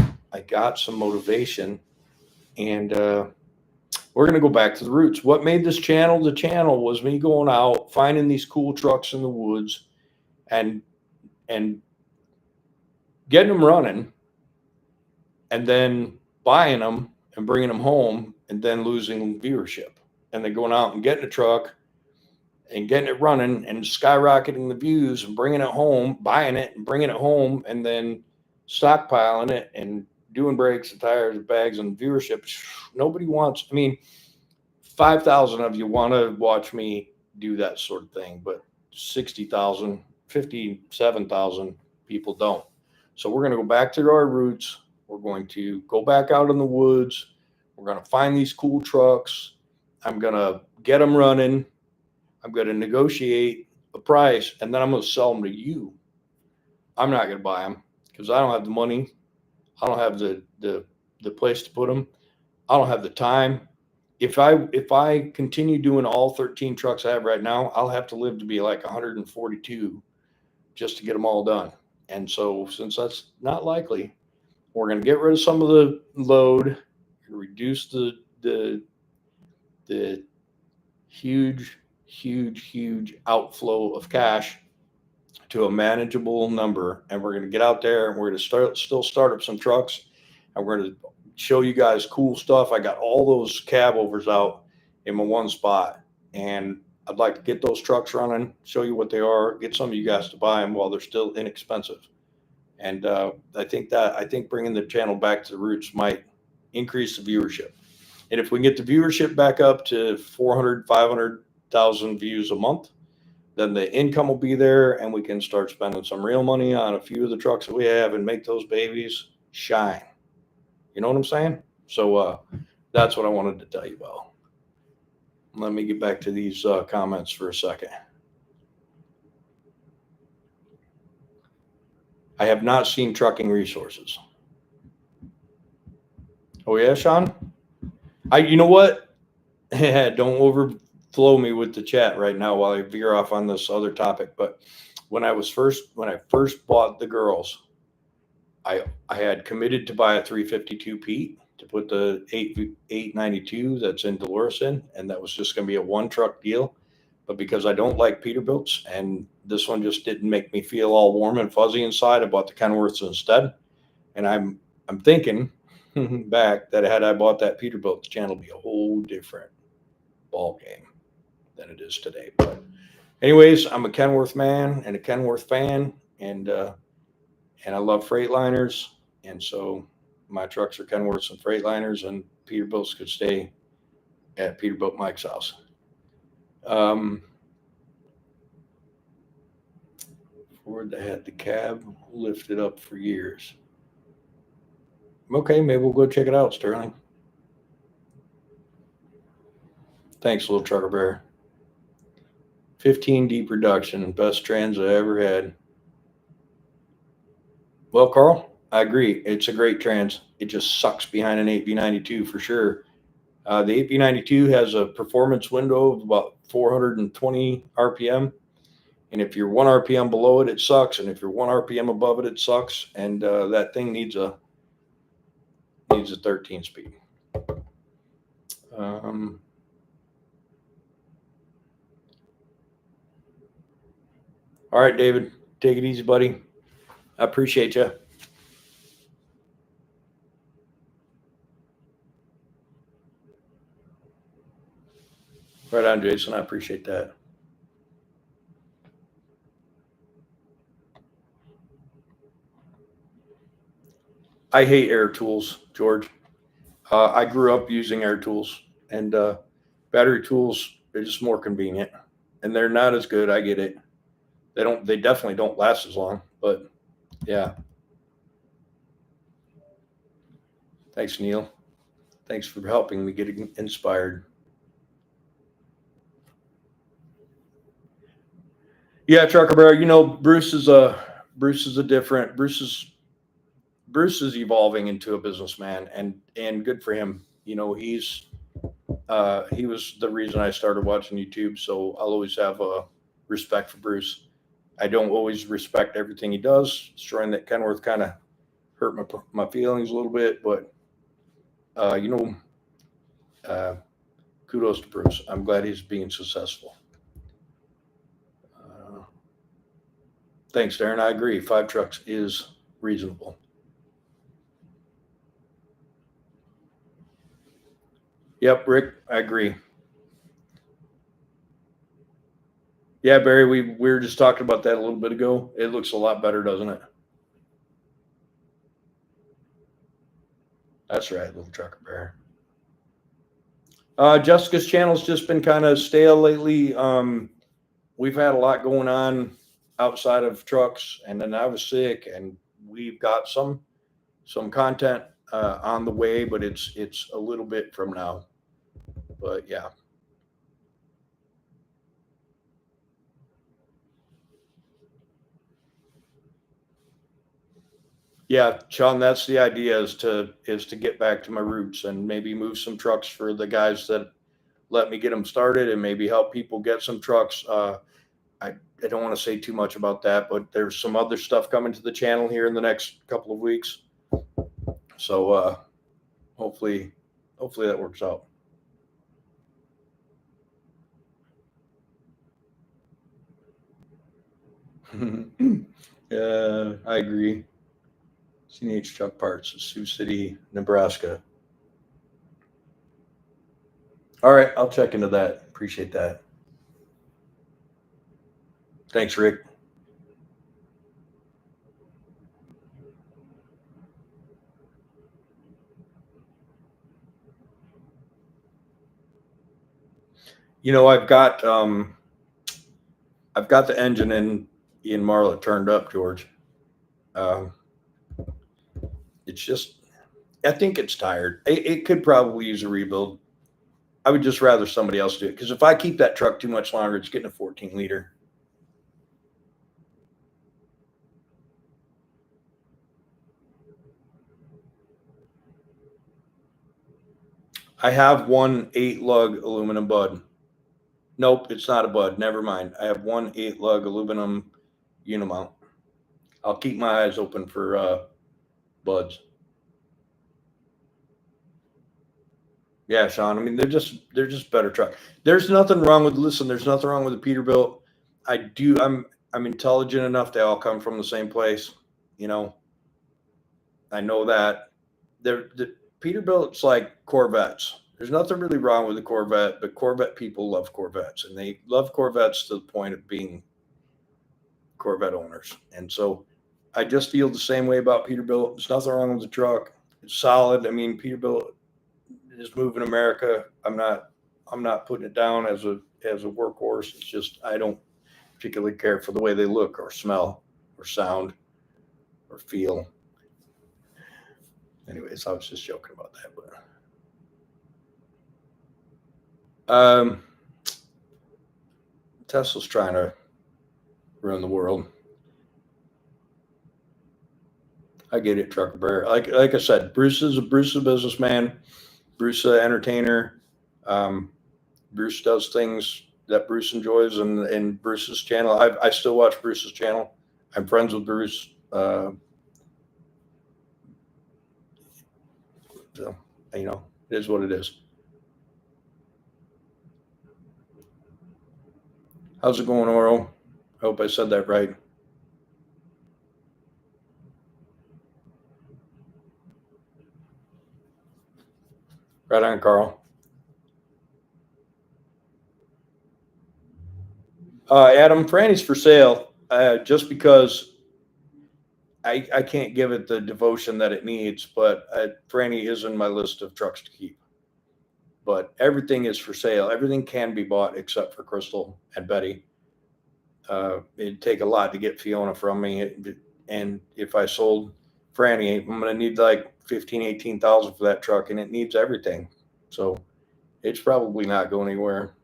Speaker 1: motivation, and we're gonna go back to the roots. What made this channel the channel was me going out, finding these cool trucks in the woods, and getting them running, and then buying them and bringing them home, and then losing viewership, and then going out and getting a truck and getting it running and skyrocketing the views and bringing it home, buying it and bringing it home, and then stockpiling it and doing brakes and tires and bags and viewership. Nobody wants, I mean, 5,000 of you want to watch me do that sort of thing, but 60,000, 57,000 people don't. So we're going to go back to our roots. We're going to go back out in the woods. We're going to find these cool trucks. I'm going to get them running. I'm going to negotiate a price, and then I'm going to sell them to you. I'm not going to buy them because I don't have the money. I don't have the place to put them. I don't have the time. If I continue doing all 13 trucks I have right now, I'll have to live to be like 142 just to get them all done. And so since that's not likely, we're going to get rid of some of the load, reduce the huge outflow of cash to a manageable number, and we're going to get out there and we're going to still start up some trucks, and we're going to show you guys cool stuff. I got all those cab overs out in my one spot, and I'd like to get those trucks running, show you what they are, get some of you guys to buy them while they're still inexpensive. And I think bringing the channel back to the roots might increase the viewership. And if we can get the viewership back up to 400, 500,000 views a month, then the income will be there, and we can start spending some real money on a few of the trucks that we have and make those babies shine. You know what I'm saying? So that's what I wanted to tell you about. Let me get back to these comments for a second. I have not seen Trucking Resources. Oh yeah, Sean? You know what? Don't overflow me with the chat right now while I veer off on this other topic. But when I first bought the girls, I had committed to buy a 352 Pete to put the 892 that's in Dolores in, and that was just going to be a one truck deal. But because I don't like Peterbilts, and this one just didn't make me feel all warm and fuzzy inside, I bought the Kenworths instead. And I'm thinking back that had I bought that Peterbilt, the channel would be a whole different ball game than it is today. But anyways, I'm a Kenworth man and a Kenworth fan, and I love Freightliners, and so my trucks are Kenworths and Freightliners, and Peterbilts could stay at Peterbilt Mike's house. Ford had the cab lifted up for years. Okay, maybe we'll go check it out, Sterling. Thanks, little trucker bear. 15 deep reduction, best trans I ever had. Well, Carl, I agree. It's a great trans. It just sucks behind an 8V92 for sure. The 8V92 has a performance window of about 420 RPM. And if you're 1 RPM below it, it sucks. And if you're 1 RPM above it, it sucks. And that thing needs a 13 speed. All right, David, take it easy, buddy. I appreciate you. Right on, Jason. I appreciate that. I hate air tools, George. I grew up using air tools, and battery tools are just more convenient, and they're not as good. I get it. They definitely don't last as long, but yeah. Thanks, Neil. Thanks for helping me get inspired. Yeah, Trucker Bear, Bruce is Bruce is evolving into a businessman, and good for him. He was the reason I started watching YouTube, so I'll always have a respect for Bruce. I don't always respect everything he does. Destroying that Kenworth kind of hurt my feelings a little bit, but uh, you know, uh, kudos to Bruce. I'm glad he's being successful. Uh, Thanks, Darren. I agree. 5 trucks is reasonable. Yep, Rick, I agree. Yeah, Barry, we were just talking about that a little bit ago. It looks a lot better, doesn't it? That's right, little trucker bear. Jessica's channel's just been kind of stale lately. We've had a lot going on outside of trucks, and then I was sick, and we've got some content on the way, but it's a little bit from now. But yeah. Yeah, Sean, that's the idea is to get back to my roots and maybe move some trucks for the guys that let me get them started and maybe help people get some trucks. I don't want to say too much about that, but there's some other stuff coming to the channel here in the next couple of weeks. So hopefully that works out. I agree. CNH Truck Parts, Sioux City, Nebraska. All right, I'll check into that. Appreciate that. Thanks, Rick. I've got the engine in Ian Marla turned up, George. Um, it's just I think it's tired. It could probably use a rebuild. I would just rather somebody else do it because if I keep that truck too much longer, it's getting a 14 liter. I have one 8 lug aluminum bud. Nope, it's not a bud. Never mind. I have one 8 lug aluminum unimount. I'll keep my eyes open for buds. Yeah, Sean. I mean, they're just better truck. There's nothing wrong with listen. There's nothing wrong with the Peterbilt. I do. I'm intelligent enough. They all come from the same place. You know, I know that. The Peterbilt's like Corvettes. There's nothing really wrong with the Corvette, but Corvette people love Corvettes, and they love Corvettes to the point of being Corvette owners. And so, I just feel the same way about Peterbilt. There's nothing wrong with the truck. It's solid. I mean, Peterbilt is moving America. I'm not putting it down as a workhorse. It's just I don't particularly care for the way they look or smell or sound or feel. Anyways, I was just joking about that. But Tesla's trying to ruin the world. I get it, Trucker Bear. Like I said, Bruce is a businessman. Bruce is an entertainer. Um, Bruce does things that Bruce enjoys, and Bruce's channel. I still watch Bruce's channel. I'm friends with Bruce. So it is what it is. How's it going, Oro? I hope I said that right. Right on, Carl. Adam, Franny's for sale. Just because I can't give it the devotion that it needs, but Franny is in my list of trucks to keep. But everything is for sale. Everything can be bought except for Crystal and Betty. It'd take a lot to get Fiona from me. And if I sold Franny, I'm going to need like 15, 18,000 for that truck, and it needs everything. So it's probably not going anywhere.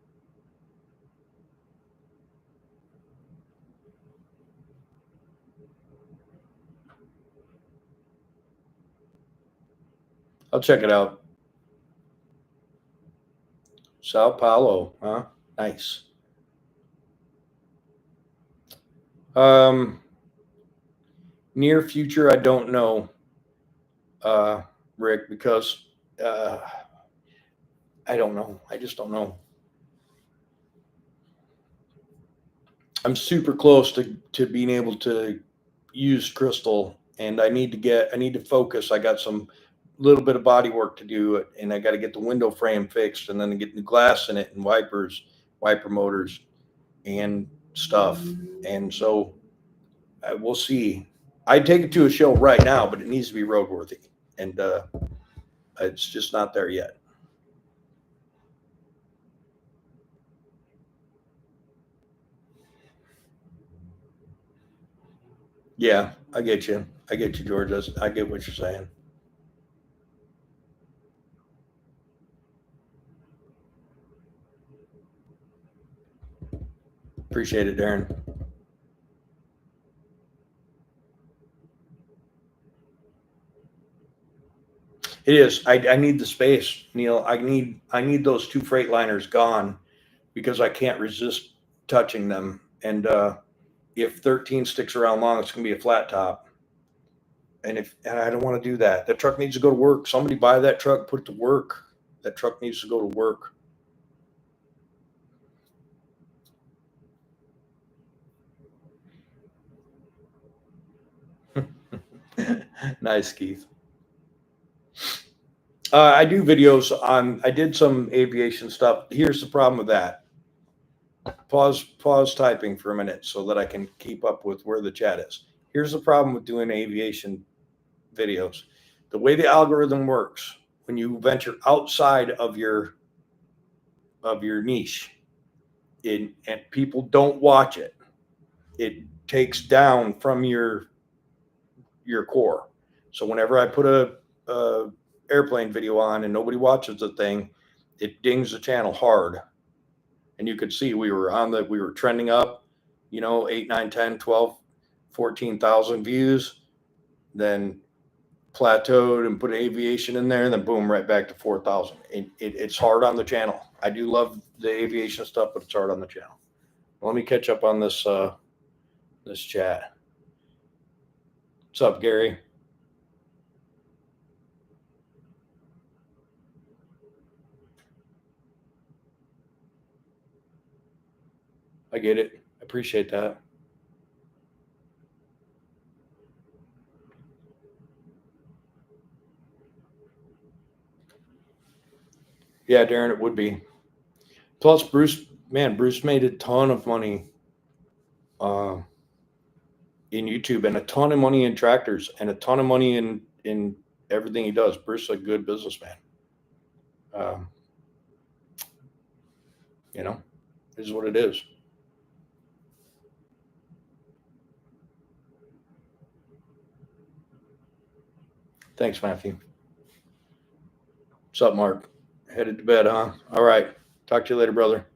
Speaker 1: I'll check it out. Sao Paulo, huh? Nice. Um, Near future, I don't know, uh, Rick, because uh, I don't know. I just don't know. I'm super close to being able to use crystal, and I need to focus. I got some little bit of body work to do, and I got to get the window frame fixed, and then get new glass in it, and wipers, wiper motors, and stuff. And so we'll see. I'd take it to a show right now, but it needs to be roadworthy, and it's just not there yet. Yeah, I get you. I get you, George. I get what you're saying. Appreciate it, Darren. It is. I need the space, Neil. I need those two Freightliners gone because I can't resist touching them. And if 13 sticks around long, it's gonna be a flat top. And I don't want to do that. That truck needs to go to work. Somebody buy that truck, put it to work. That truck needs to go to work. Nice, Keith. I do videos on. I did some aviation stuff. Here's the problem with that. Pause typing for a minute so that I can keep up with where the chat is. Here's the problem with doing aviation videos. The way the algorithm works, when you venture outside of your niche, and people don't watch it, it takes down from your core. So whenever I put a airplane video on and nobody watches the thing, it dings the channel hard. And you could see we were trending up, 8, 9, 10, 12, 14,000 views, then plateaued and put aviation in there, and then boom, right back to 4,000. It's hard on the channel. I do love the aviation stuff, but it's hard on the channel. Let me catch up on this chat. What's up, Gary? I get it. I appreciate that. Yeah, Darren, it would be. Plus, Bruce made a ton of money uh, in YouTube and a ton of money in tractors and a ton of money in everything he does. Bruce is a good businessman. Um, this is what it is. Thanks, Matthew. What's up, Mark? Headed to bed, huh? All right. Talk to you later, brother.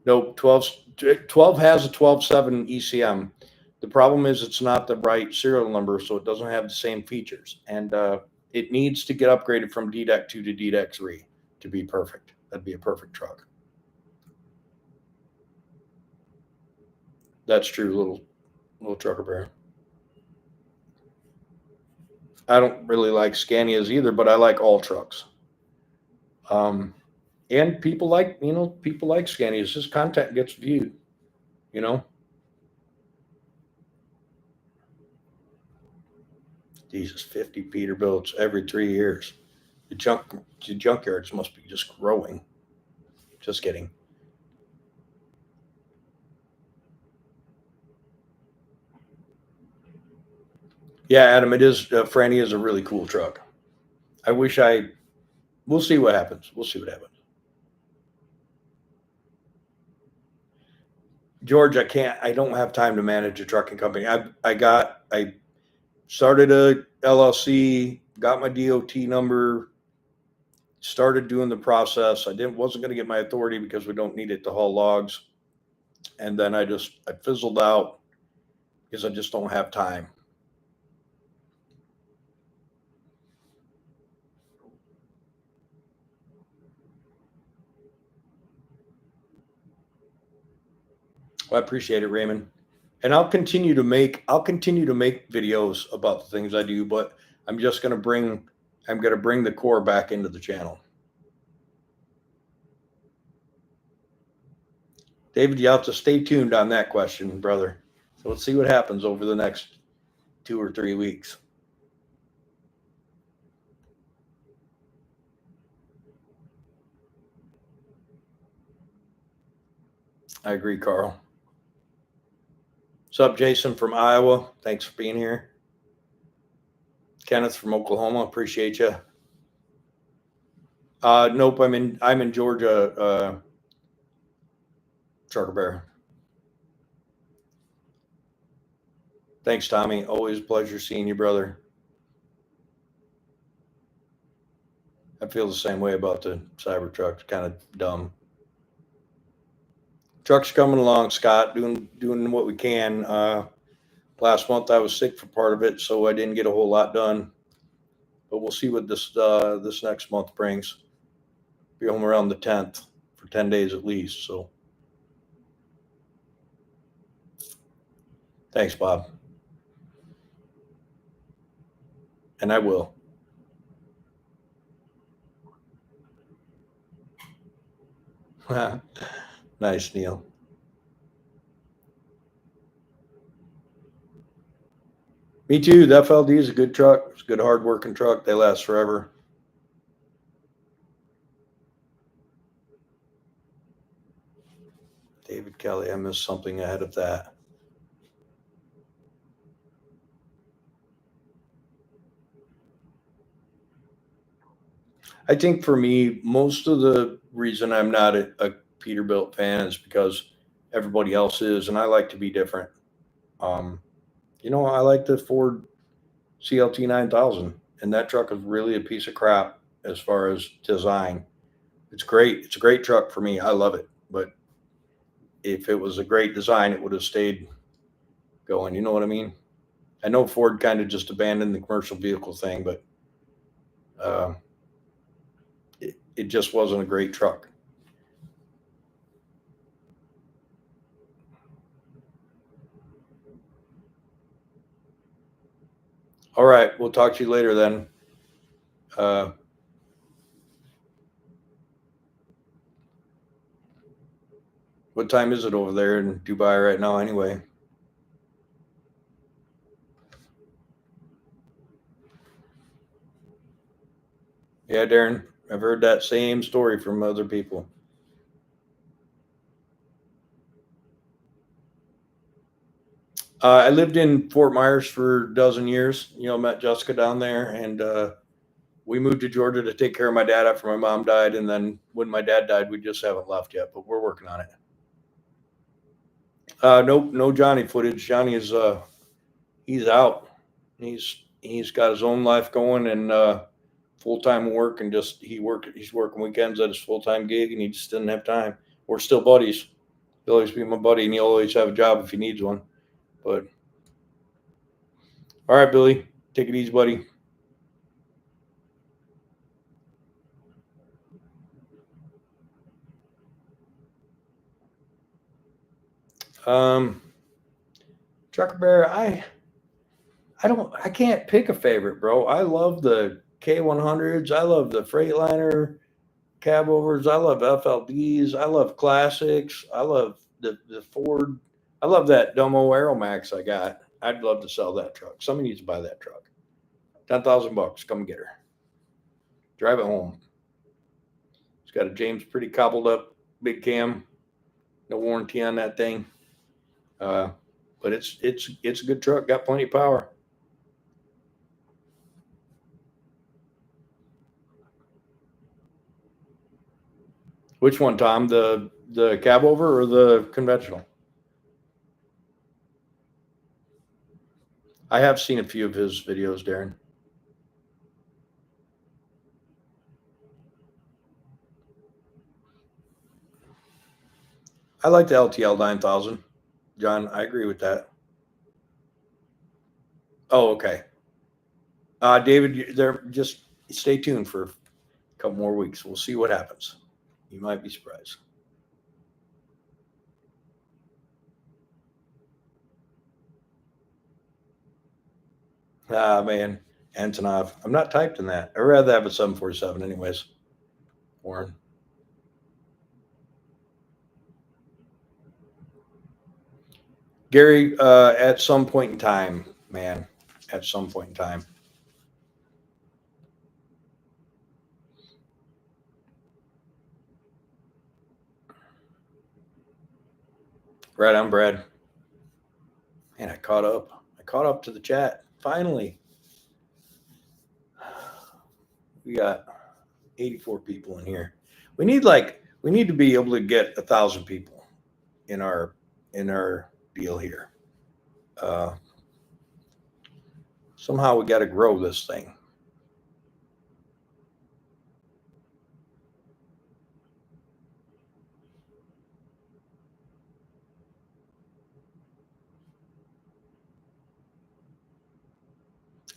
Speaker 1: Nope. 12 has a 12.7 ECM. The problem is it's not the right serial number, so it doesn't have the same features. And it needs to get upgraded from DDEC 2 to DDEC 3 to be perfect. That'd be a perfect truck. That's true, little trucker bear. I don't really like Scanias either, but I like all trucks. And people like Scanias. His content gets viewed, you know. Jesus, 50 Peterbilts every 3 years. The junkyards must be just growing. Just kidding. Yeah, Adam, it is. Franny is a really cool truck. I wish I. We'll see what happens. We'll see what happens. George, I can't. I don't have time to manage a trucking company. I started a LLC, got my DOT number, started doing the process. Wasn't going to get my authority because we don't need it to haul logs, and then I fizzled out because I just don't have time. Well, I appreciate it, Raymond. And I'll continue to make videos about the things I do, but I'm going to bring the core back into the channel. David, you have to stay tuned on that question, brother. So let's see what happens over the next 2 or 3 weeks. I agree, Carl. What's up, Jason from Iowa? Thanks for being here. Kenneth from Oklahoma, appreciate you. Nope, I'm in Georgia, Trucker Bear. Thanks, Tommy. Always a pleasure seeing you, brother. I feel the same way about the Cybertruck. Kind of dumb. Truck's coming along, Scott. Doing what we can. Last month I was sick for part of it, so I didn't get a whole lot done. But we'll see what this next month brings. Be home around the 10th for 10 days at least. So, thanks, Bob. And I will. Nice, Neil. Me too. The FLD is a good truck. It's a good, hard-working truck. They last forever. David Kelly, I missed something ahead of that. I think for me, most of the reason I'm not a Peterbilt fan is because everybody else is, and I like to be different. I like the Ford CLT 9000, and that truck is really a piece of crap as far as design. It's great. It's a great truck for me. I love it. But if it was a great design, it would have stayed going. You know what I mean? I know Ford kind of just abandoned the commercial vehicle thing, but it just wasn't a great truck. All right. We'll talk to you later then. What time is it over there in Dubai right now anyway? Yeah, Darren, I've heard that same story from other people. I lived in Fort Myers for a dozen years. Met Jessica down there, and we moved to Georgia to take care of my dad after my mom died. And then when my dad died, we just haven't left yet, but we're working on it. Nope, no Johnny footage. Johnny is he's out. He's got his own life going and full-time work, and he's working weekends at his full-time gig, and he just didn't have time. We're still buddies. He'll always be my buddy, and he'll always have a job if he needs one. But all right, Billy, take it easy, buddy. Trucker Bear, I can't pick a favorite, bro. I love the K100s. I love the Freightliner cab overs. I love FLDs. I love classics. I love the Ford. I love that Domo Aeromax I got. I'd love to sell that truck. Somebody needs to buy that truck. $10,000. Come get her. Drive it home. It's got a James pretty cobbled up big cam. No warranty on that thing. But it's a good truck. Got plenty of power. Which one, Tom? The cab over or the conventional? I have seen a few of his videos, Darren. I like the LTL 9000. John, I agree with that. Oh, okay. David, just stay tuned for a couple more weeks. We'll see what happens. You might be surprised. Ah, man. Antonov. I'm not typed in that. I'd rather have a 747 anyways. Warren. Gary, at some point in time, man, at some point in time. Right on, Brad. Man, I caught up. I caught up to the chat. Finally. We got 84 people in here. We need to be able to get 1,000 people in our deal here. Uh, Somehow we got to grow this thing.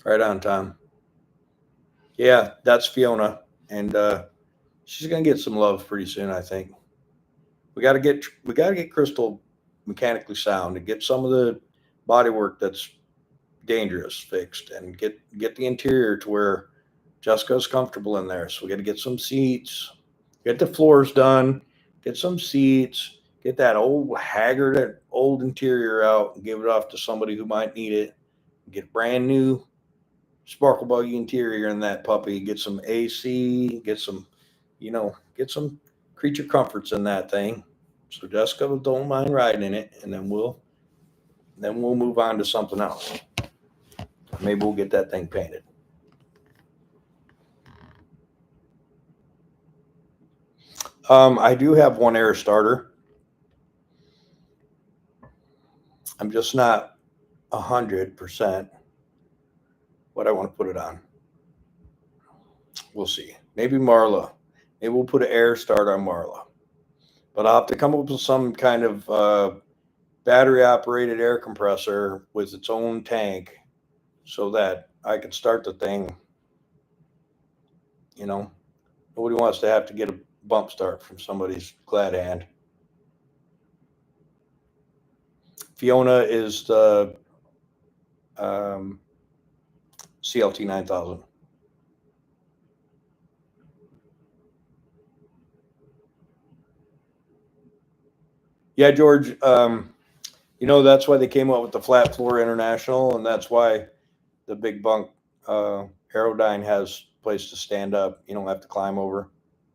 Speaker 1: Right on, Tom. Yeah, that's Fiona, and she's gonna get some love pretty soon, I think. We got to get Crystal mechanically sound and get some of the body work that's dangerous fixed, and get the interior to where Jessica's comfortable in there. So we got to get some seats, get the floors done, get some seats, get that old haggard old interior out and give it off to somebody who might need it. Get brand new sparkle buggy interior in that puppy. Get some AC. Get some creature comforts in that thing. So Jessica don't mind riding in it, and then we'll move on to something else. Maybe we'll get that thing painted. I do have one air starter. I'm just not 100% what I want to put it on. We'll see. Maybe Marla. Maybe we'll put an air start on Marla. But I'll have to come up with some kind of battery operated air compressor with its own tank so that I can start the thing. You know, nobody wants to have to get a bump start from somebody's glad hand. Fiona is the CLT 9000. Yeah, George. That's why they came up with the Flat Floor International, and that's why the big bunk Aerodyne has a place to stand up. You don't have to climb over.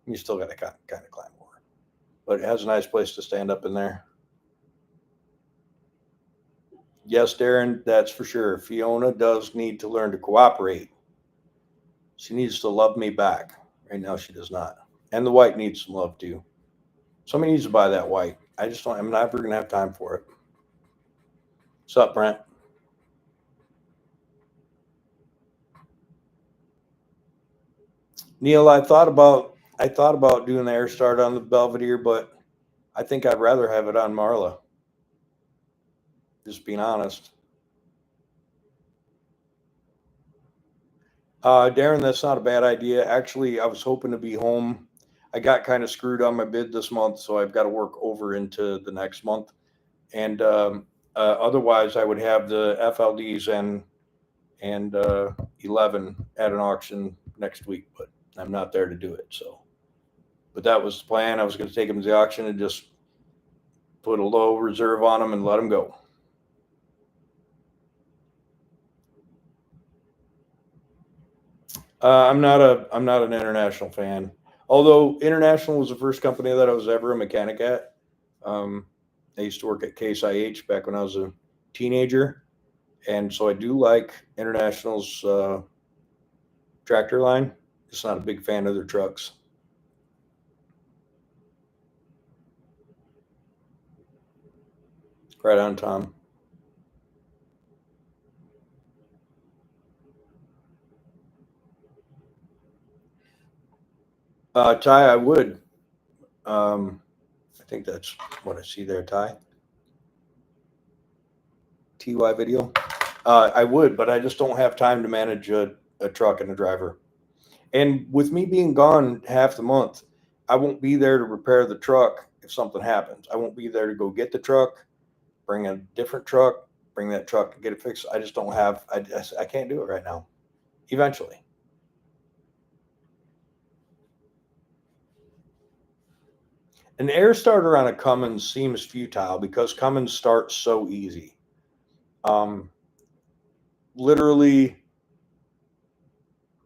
Speaker 1: You still got to kind of climb over, but it has a nice place to stand up in there. Yes, Darren, that's for sure. Fiona does need to learn to cooperate. She needs to love me back. Right now, she does not. And the white needs some love too. Somebody needs to buy that white. I'm never going to have time for it. What's up, Brent? Neil, I thought about doing the air start on the Belvedere, but I think I'd rather have it on Marla. Just being honest. Darren, that's not a bad idea. Actually, I was hoping to be home. I got kind of screwed on my bid this month, so I've got to work over into the next month. And otherwise, I would have the FLDs and 11 at an auction next week, but I'm not there to do it. So, but that was the plan. I was going to take them to the auction and just put a low reserve on them and let them go. I'm not an International fan. Although International was the first company that I was ever a mechanic at. Um, I used to work at Case IH back when I was a teenager, and so I do like International's tractor line. Just not a big fan of their trucks. Right on, Tom. Ty, I would. I think that's what I see there, Ty. TY video. I would, but I just don't have time to manage a truck and a driver. And with me being gone half the month, I won't be there to repair the truck if something happens. I won't be there to go get the truck, bring a different truck, bring that truck and get it fixed. I just don't have. I can't do it right now. Eventually. An air starter on a Cummins seems futile because Cummins starts so easy. Literally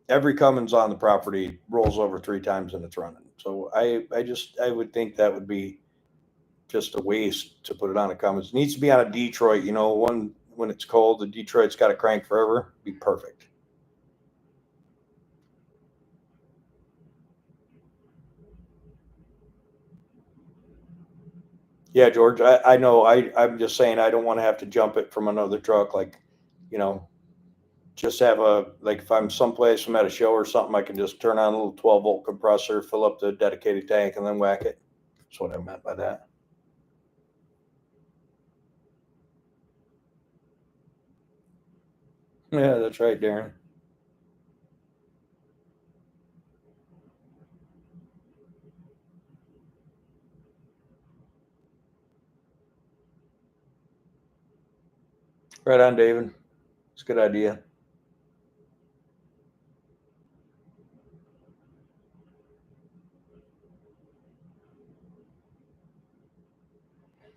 Speaker 1: every Cummins on the property rolls over 3 times and it's running. So I would think that would be just a waste to put it on a Cummins. It needs to be on a Detroit, one when it's cold, the Detroit's got to crank forever. Be perfect. Yeah, George, I know. I'm just saying I don't want to have to jump it from another truck. Like, just have like if I'm someplace, I'm at a show or something, I can just turn on a little 12-volt compressor, fill up the dedicated tank, and then whack it. That's what I meant by that. Yeah, that's right, Darren. Right on, David. It's a good idea.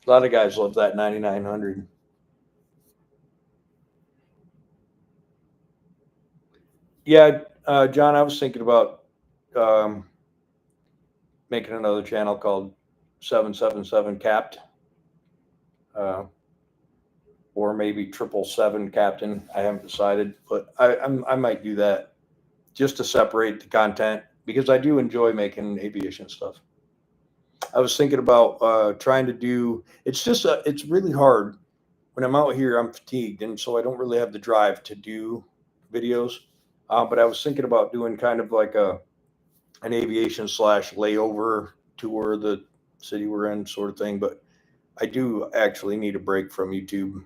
Speaker 1: A lot of guys love that 9900. Yeah, John, I was thinking about um, making another channel called 777 Capped, uh, or maybe 777 Captain. I haven't decided, but I might do that just to separate the content because I do enjoy making aviation stuff. I was thinking about trying to do. It's really hard when I'm out here. I'm fatigued, and so I don't really have the drive to do videos. But I was thinking about doing kind of like an aviation slash layover tour of the city we're in, sort of thing. But I do actually need a break from YouTube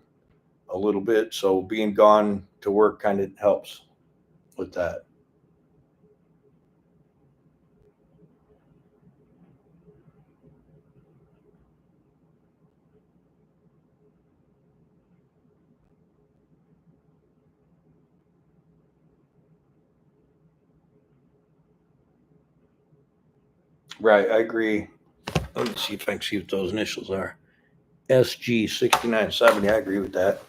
Speaker 1: a little bit, so being gone to work kind of helps with that. Right, I agree. Let me see if I can see what those initials are. SG6970. I agree with that.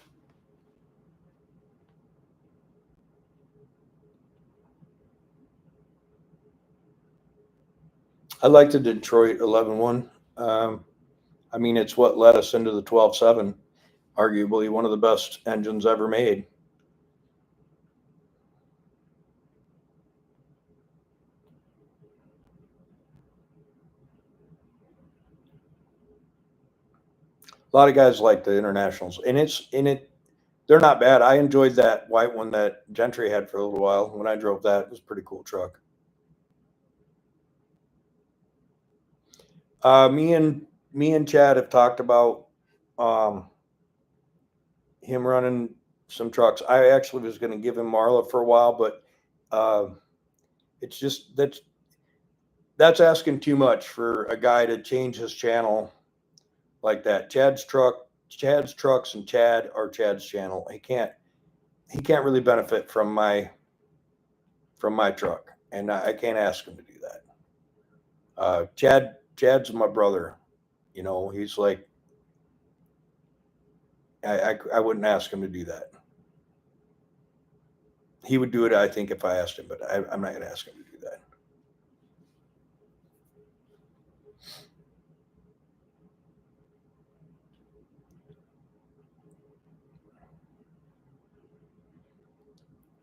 Speaker 1: I like the Detroit 11-1. I mean, it's what led us into the 12-7, arguably one of the best engines ever made. A lot of guys like the internationals, and they're not bad. I enjoyed that white one that Gentry had for a little while. When I drove that, it was a pretty cool truck. Me and Chad have talked about um, him running some trucks. I actually was going to give him Marla for a while, but uh, it's just that's asking too much for a guy to change his channel like that. Chad's trucks, and Chad are Chad's channel. He can't really benefit from my truck, and I can't ask him to do that. Chad's my brother. He's like I wouldn't ask him to do that. He would do it, I think, if I asked him, but I'm not going to ask him to do that.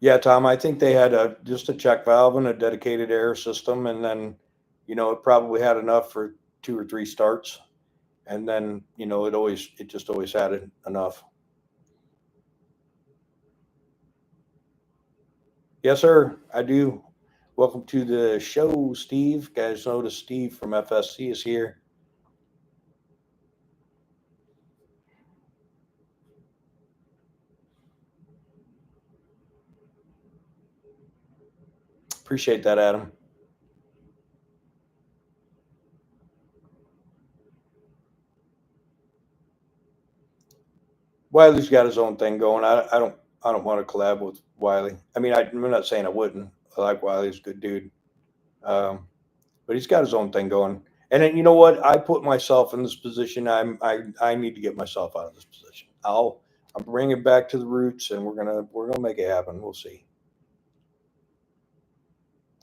Speaker 1: Yeah, Tom, I think they had just a check valve and a dedicated air system, and then it probably had enough for 2 or 3 starts, and then it just always had enough. Yes, sir, I do. Welcome to the show, Steve. Guys, notice Steve from FSC is here. Appreciate that, Adam. Wiley's got his own thing going. I don't want to collab with Wiley. I mean, I'm not saying I wouldn't. I like Wiley. He's a good dude. Um, but he's got his own thing going. And then you know what? I put myself in this position. I need to get myself out of this position. I'll bring it back to the roots, and we're gonna make it happen. We'll see.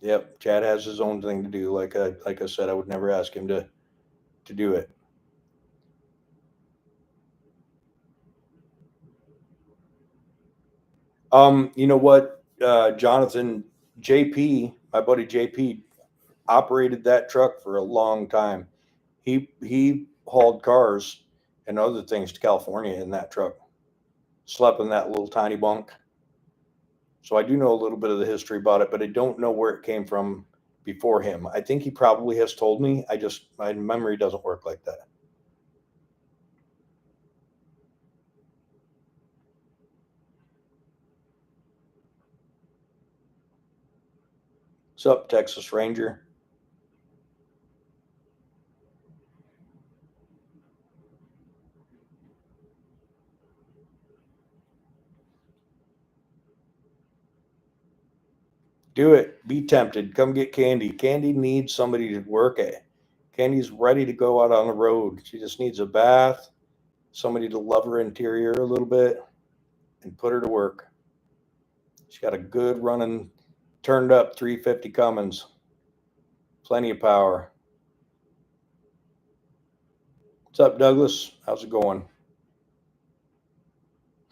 Speaker 1: Yep, Chad has his own thing to do. Like I said, I would never ask him to do it. You know what? Jonathan JP, my buddy JP, operated that truck for a long time. He hauled cars and other things to California in that truck. Slept in that little tiny bunk. So I do know a little bit of the history about it, but I don't know where it came from before him. I think he probably has told me. I just my memory doesn't work like that. What's up, Texas Ranger? Do it. Be tempted. Come get Candy. Candy needs somebody to work it. Candy's ready to go out on the road. She just needs a bath, somebody to love her interior a little bit, and put her to work. She's got a good running, turned up 350 Cummins. Plenty of power. What's up, Douglas? How's it going?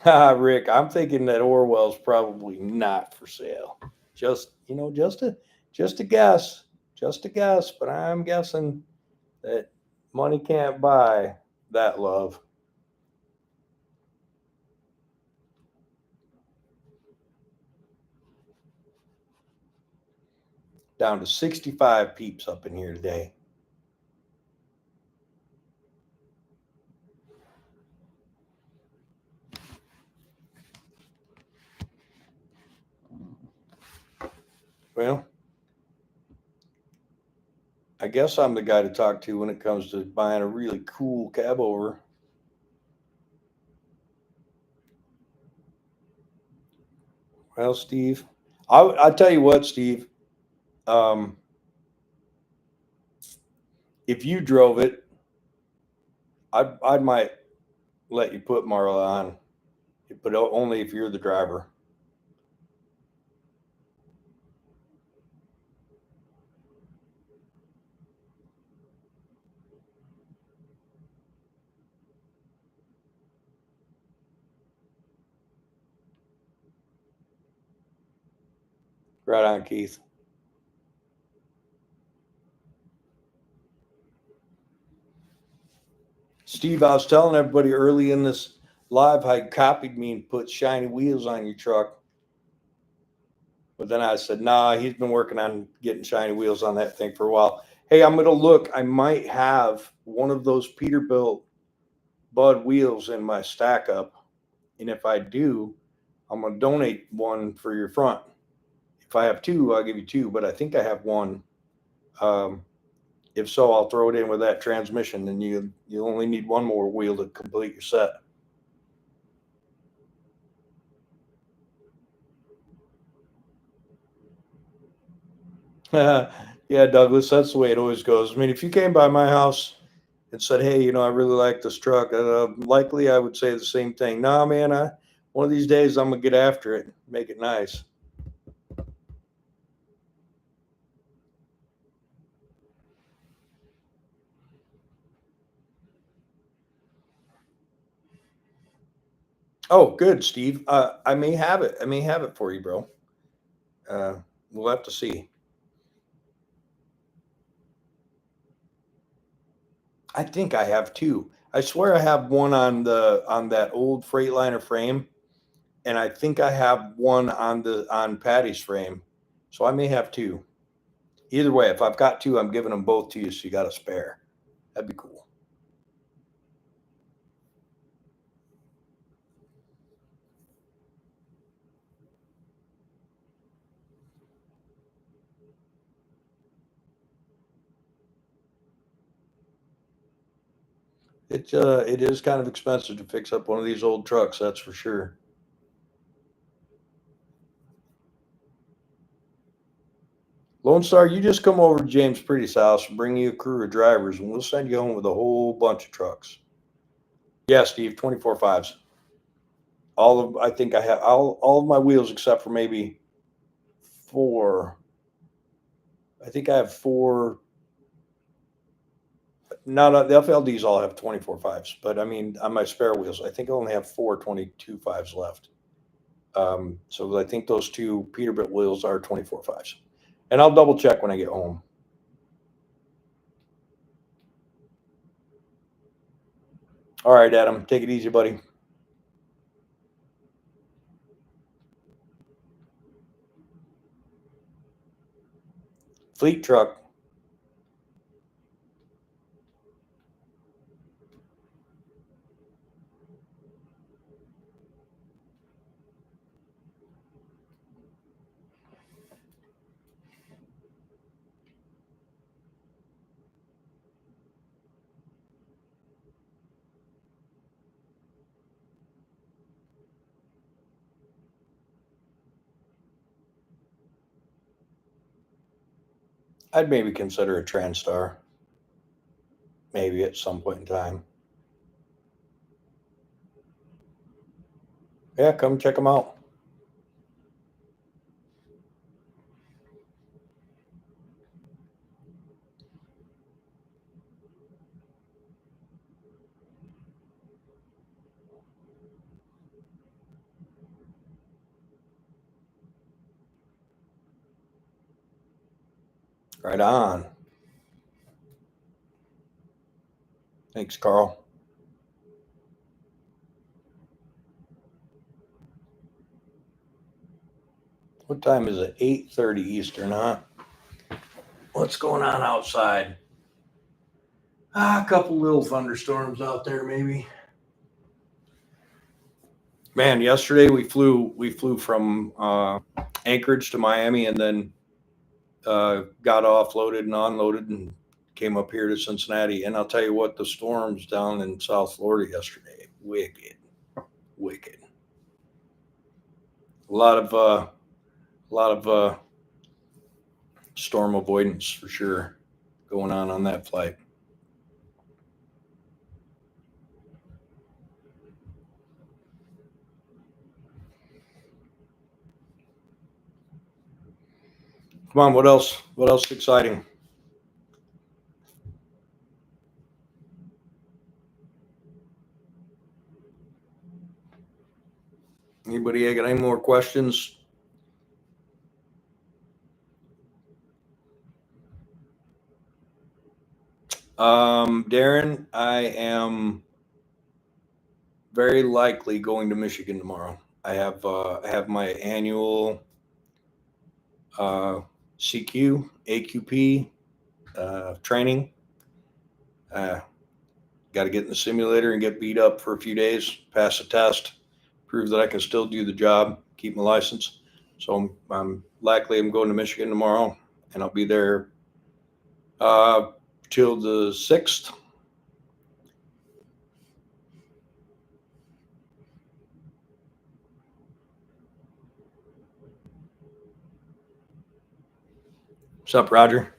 Speaker 1: Ha, Rick, I'm thinking that Orwell's probably not for sale. Just just a guess, just a guess. But I'm guessing that money can't buy that love. Down to 65 peeps up in here today. Well, I guess I'm the guy to talk to when it comes to buying a really cool cab over. Well, Steve, I'll tell you what, Steve. Um, if you drove it, I might let you put Marla on, but only if you're the driver. Right on, Keith. Steve, I was telling everybody early in this live how you copied me and put shiny wheels on your truck. But then I said, nah, he's been working on getting shiny wheels on that thing for a while. Hey, I'm going to look. I might have one of those Peterbilt Bud wheels in my stack up. And if I do, I'm going to donate one for your front. If I have two, I'll give you two, but I think I have one. Um, if so, I'll throw it in with that transmission, and you only need one more wheel to complete your set. Yeah, Douglas, that's the way it always goes. I mean, if you came by my house and said, "Hey, I really like this truck," likely I would say the same thing. Nah, man, one of these days I'm gonna get after it, make it nice. Oh, good, Steve. I may have it. I may have it for you, bro. Uh, we'll have to see. I think I have two. I swear I have one on that old Freightliner frame, and I think I have one on Patty's frame. So I may have two. Either way, if I've got two, I'm giving them both to you, so you got a spare. That'd be cool. It is kind of expensive to fix up one of these old trucks, that's for sure. Lone Star, you just come over to James Pretty's house and bring you a crew of drivers, and we'll send you home with a whole bunch of trucks. Yeah, Steve, 24 fives. I think I have all of my wheels except for maybe 4. I think I have 4. Not the FLDs all have 24 fives, but I mean, on my spare wheels, I think I only have 4 22 fives left. So I think those 2 Peterbilt wheels are 24 fives. And I'll double check when I get home. All right, Adam, take it easy, buddy. Fleet truck. I'd maybe consider a TranStar. Maybe at some point in time. Yeah, come check them out. Right on. Thanks, Carl. What time is it? 8:30 Eastern, huh? What's going on outside? A couple little thunderstorms out there, maybe. Man, yesterday we flew from Anchorage to Miami, and then got offloaded and unloaded and came up here to Cincinnati. And I'll tell you what, the storms down in South Florida yesterday, wicked. A lot of storm avoidance for sure going on that flight. Come on, what else? What else exciting? Anybody got any more questions? Darren, I am very likely going to Michigan tomorrow. I have my annual CQ AQP training. Got to get in the simulator and get beat up for a few days, pass the test, prove that I can still do the job, keep my license. So I'm likely going to Michigan tomorrow, and I'll be there till the 6th. What's up, Roger?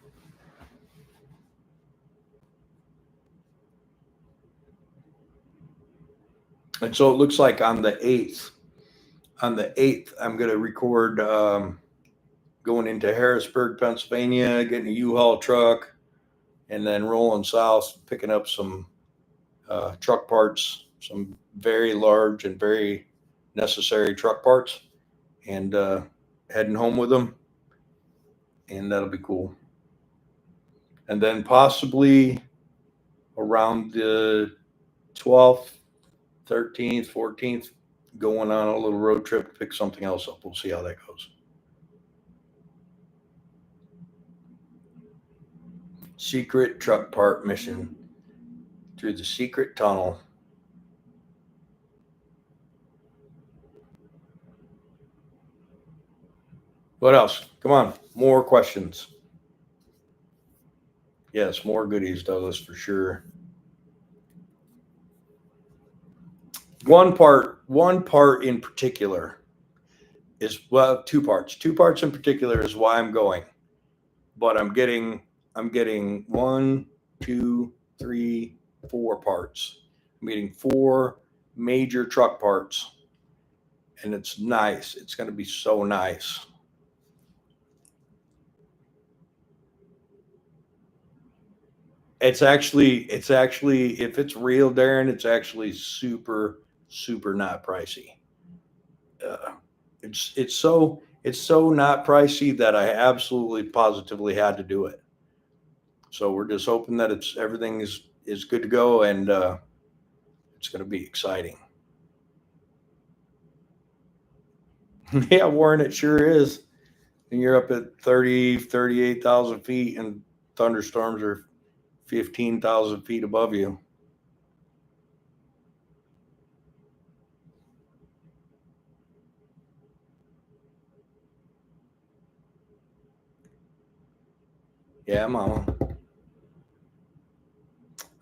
Speaker 1: And so it looks like on the 8th, I'm going to record going into Harrisburg, Pennsylvania, getting a U-Haul truck, and then rolling south, picking up some truck parts, some very large and very necessary truck parts, and heading home with them. And that'll be cool. And then possibly around the 12th, 13th, 14th, going on a little road trip to pick something else up. We'll see how that goes. Secret truck part mission through the secret tunnel. What else? Come on, more questions. Yes, more goodies, Douglas, for sure. one part in particular is, well, two parts in particular is why I'm going, but I'm getting 1, 2, 3, 4 parts. I'm getting 4 major truck parts, and it's nice. It's going to be so nice. It's actually, if it's real, Darren, it's actually super, super not pricey. It's so not pricey that I absolutely positively had to do it. So we're just hoping that everything is good to go, and it's going to be exciting. Yeah, Warren, it sure is. And you're up at 38,000 feet, and thunderstorms are 15,000 feet above you. Yeah, Mama.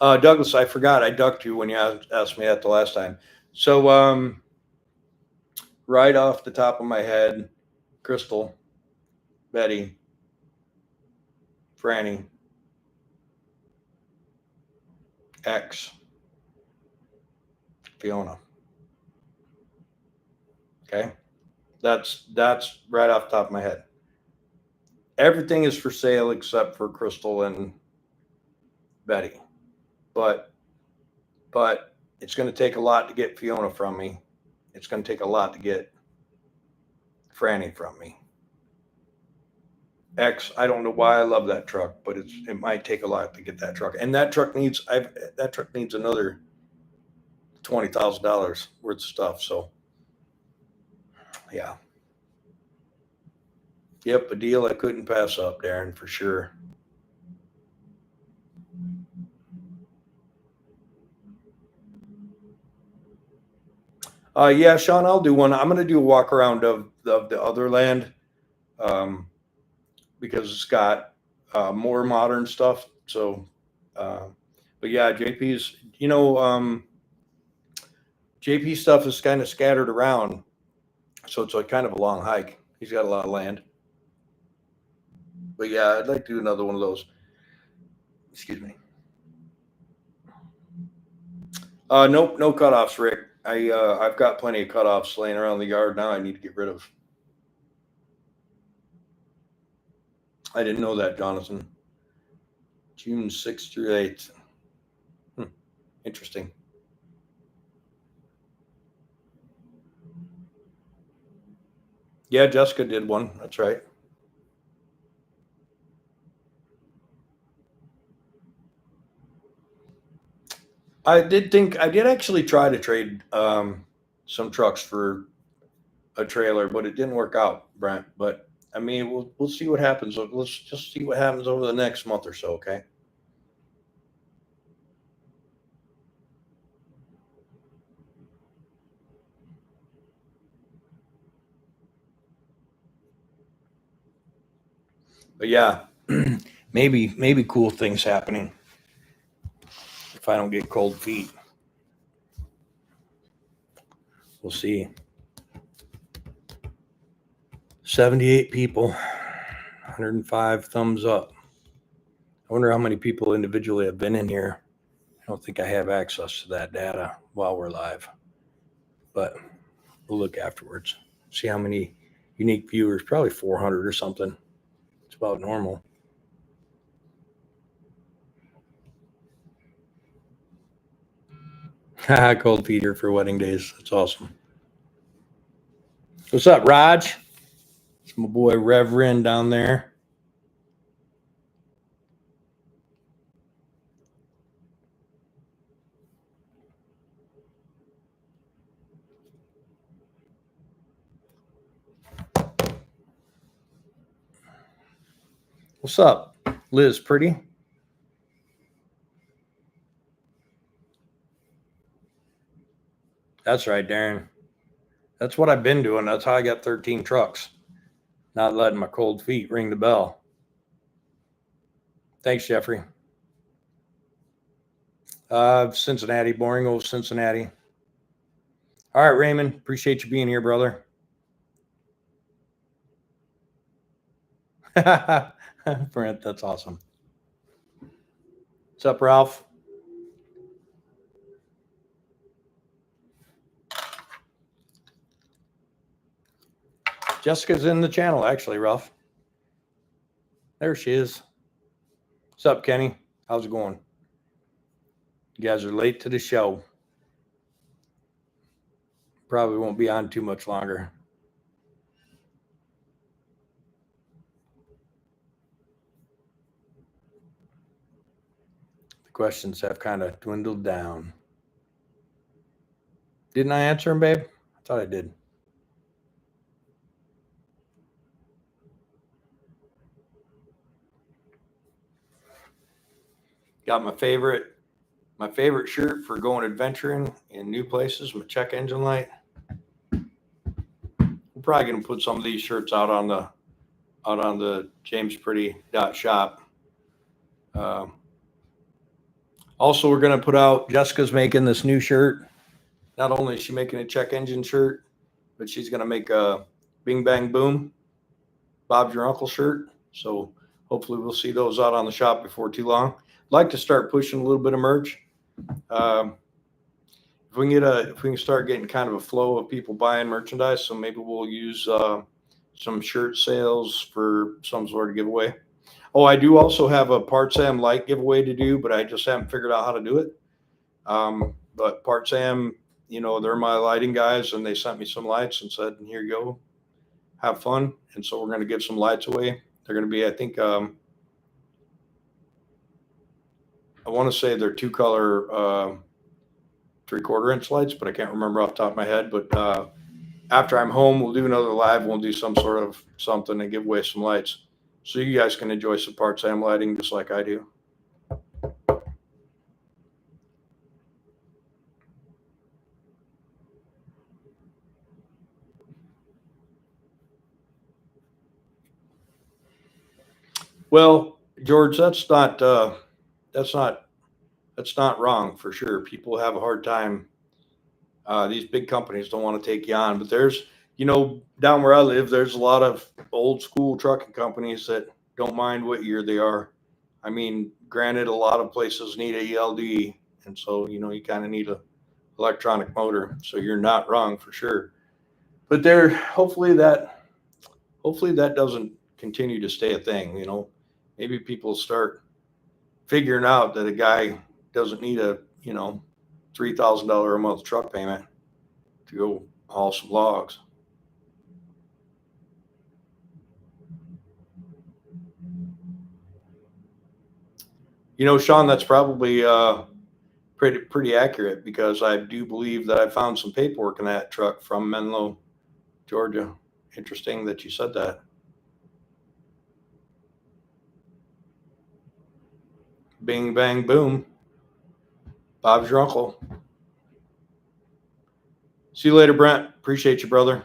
Speaker 1: Douglas, I forgot. I ducked you when you asked me that the last time. So, right off the top of my head, Crystal, Betty, Franny, X, Fiona. Okay, that's right off the top of my head. Everything is for sale except for Crystal and Betty, but it's going to take a lot to get Fiona from me. It's going to take a lot to get Franny from me. X, I don't know why I love that truck, but it might take a lot to get that truck, and that truck needs another $20,000 worth of stuff. So, yeah, yep, a deal I couldn't pass up, Darren, for sure. Yeah, Sean, I'll do one. I'm going to do a walk around of the other land, because it's got more modern stuff. So, but yeah, JP's, JP stuff is kind of scattered around, so it's kind of a long hike. He's got a lot of land. But yeah, I'd like to do another one of those. Excuse me. Nope, no cutoffs, Rick. I've got plenty of cutoffs laying around the yard now. I need to get rid of. I didn't know that, Jonathan. June 6th through 8th. Interesting. Yeah, Jessica did one. That's right. I did actually try to trade some trucks for a trailer, but it didn't work out, Brent. But I mean, we'll see what happens. Let's just see what happens over the next month or so, okay? But yeah, maybe cool things happening if I don't get cold feet. We'll see. 78 people, 105 thumbs up. I wonder how many people individually have been in here. I don't think I have access to that data while we're live, but we'll look afterwards. See how many unique viewers, probably 400 or something. It's about normal. Cold feeder for wedding days. That's awesome. What's up, Raj? It's my boy Reverend down there. What's up, Liz? Pretty? That's right, Darren. That's what I've been doing. That's how I got 13 trucks. Not letting my cold feet ring the bell. Thanks, Jeffrey. Cincinnati, Boring Old Cincinnati. All right, Raymond, appreciate you being here, brother. Brent, that's awesome. What's up, Ralph? Jessica's in the channel, actually, Ralph. There she is. What's up, Kenny? How's it going? You guys are late to the show. Probably won't be on too much longer. The questions have kind of dwindled down. Didn't I answer them, babe? I thought I did. Got my favorite shirt for going adventuring in new places, my check engine light. We're probably gonna put some of these shirts out on the jamespretty.shop. Also, we're gonna put out, Jessica's making this new shirt. Not only is she making a check engine shirt, but she's gonna make a Bing Bang Boom Bob's Your Uncle shirt. So hopefully we'll see those out on the shop before too long. I'd like to start pushing a little bit of merch. If we can start getting kind of a flow of people buying merchandise, so maybe we'll use some shirt sales for some sort of giveaway. Oh, I do also have a Parts Am light giveaway to do, but I just haven't figured out how to do it. But Parts Am, they're my lighting guys, and they sent me some lights and said, "Here you go, have fun." And so we're going to give some lights away. They're going to be, I think, I want to say they're 2-color 3/4 inch lights, but I can't remember off the top of my head. But after I'm home, we'll do another live. We'll do some sort of something and give away some lights, so you guys can enjoy some Parts Am lighting just like I do. Well, George, that's not wrong for sure. People have a hard time. These big companies don't want to take you on, but there's, down where I live, there's a lot of old school trucking companies that don't mind what year they are. I mean, granted, a lot of places need a ELD, and so you kind of need a electronic motor. So you're not wrong for sure. But hopefully that doesn't continue to stay a thing. Maybe people start figuring out that a guy doesn't need a $3,000 a month truck payment to go haul some logs. Sean, that's probably pretty accurate, because I do believe that I found some paperwork in that truck from Menlo, Georgia. Interesting that you said that. Bing Bang Boom. Bob's Your Uncle. See you later, Brent. Appreciate you, brother.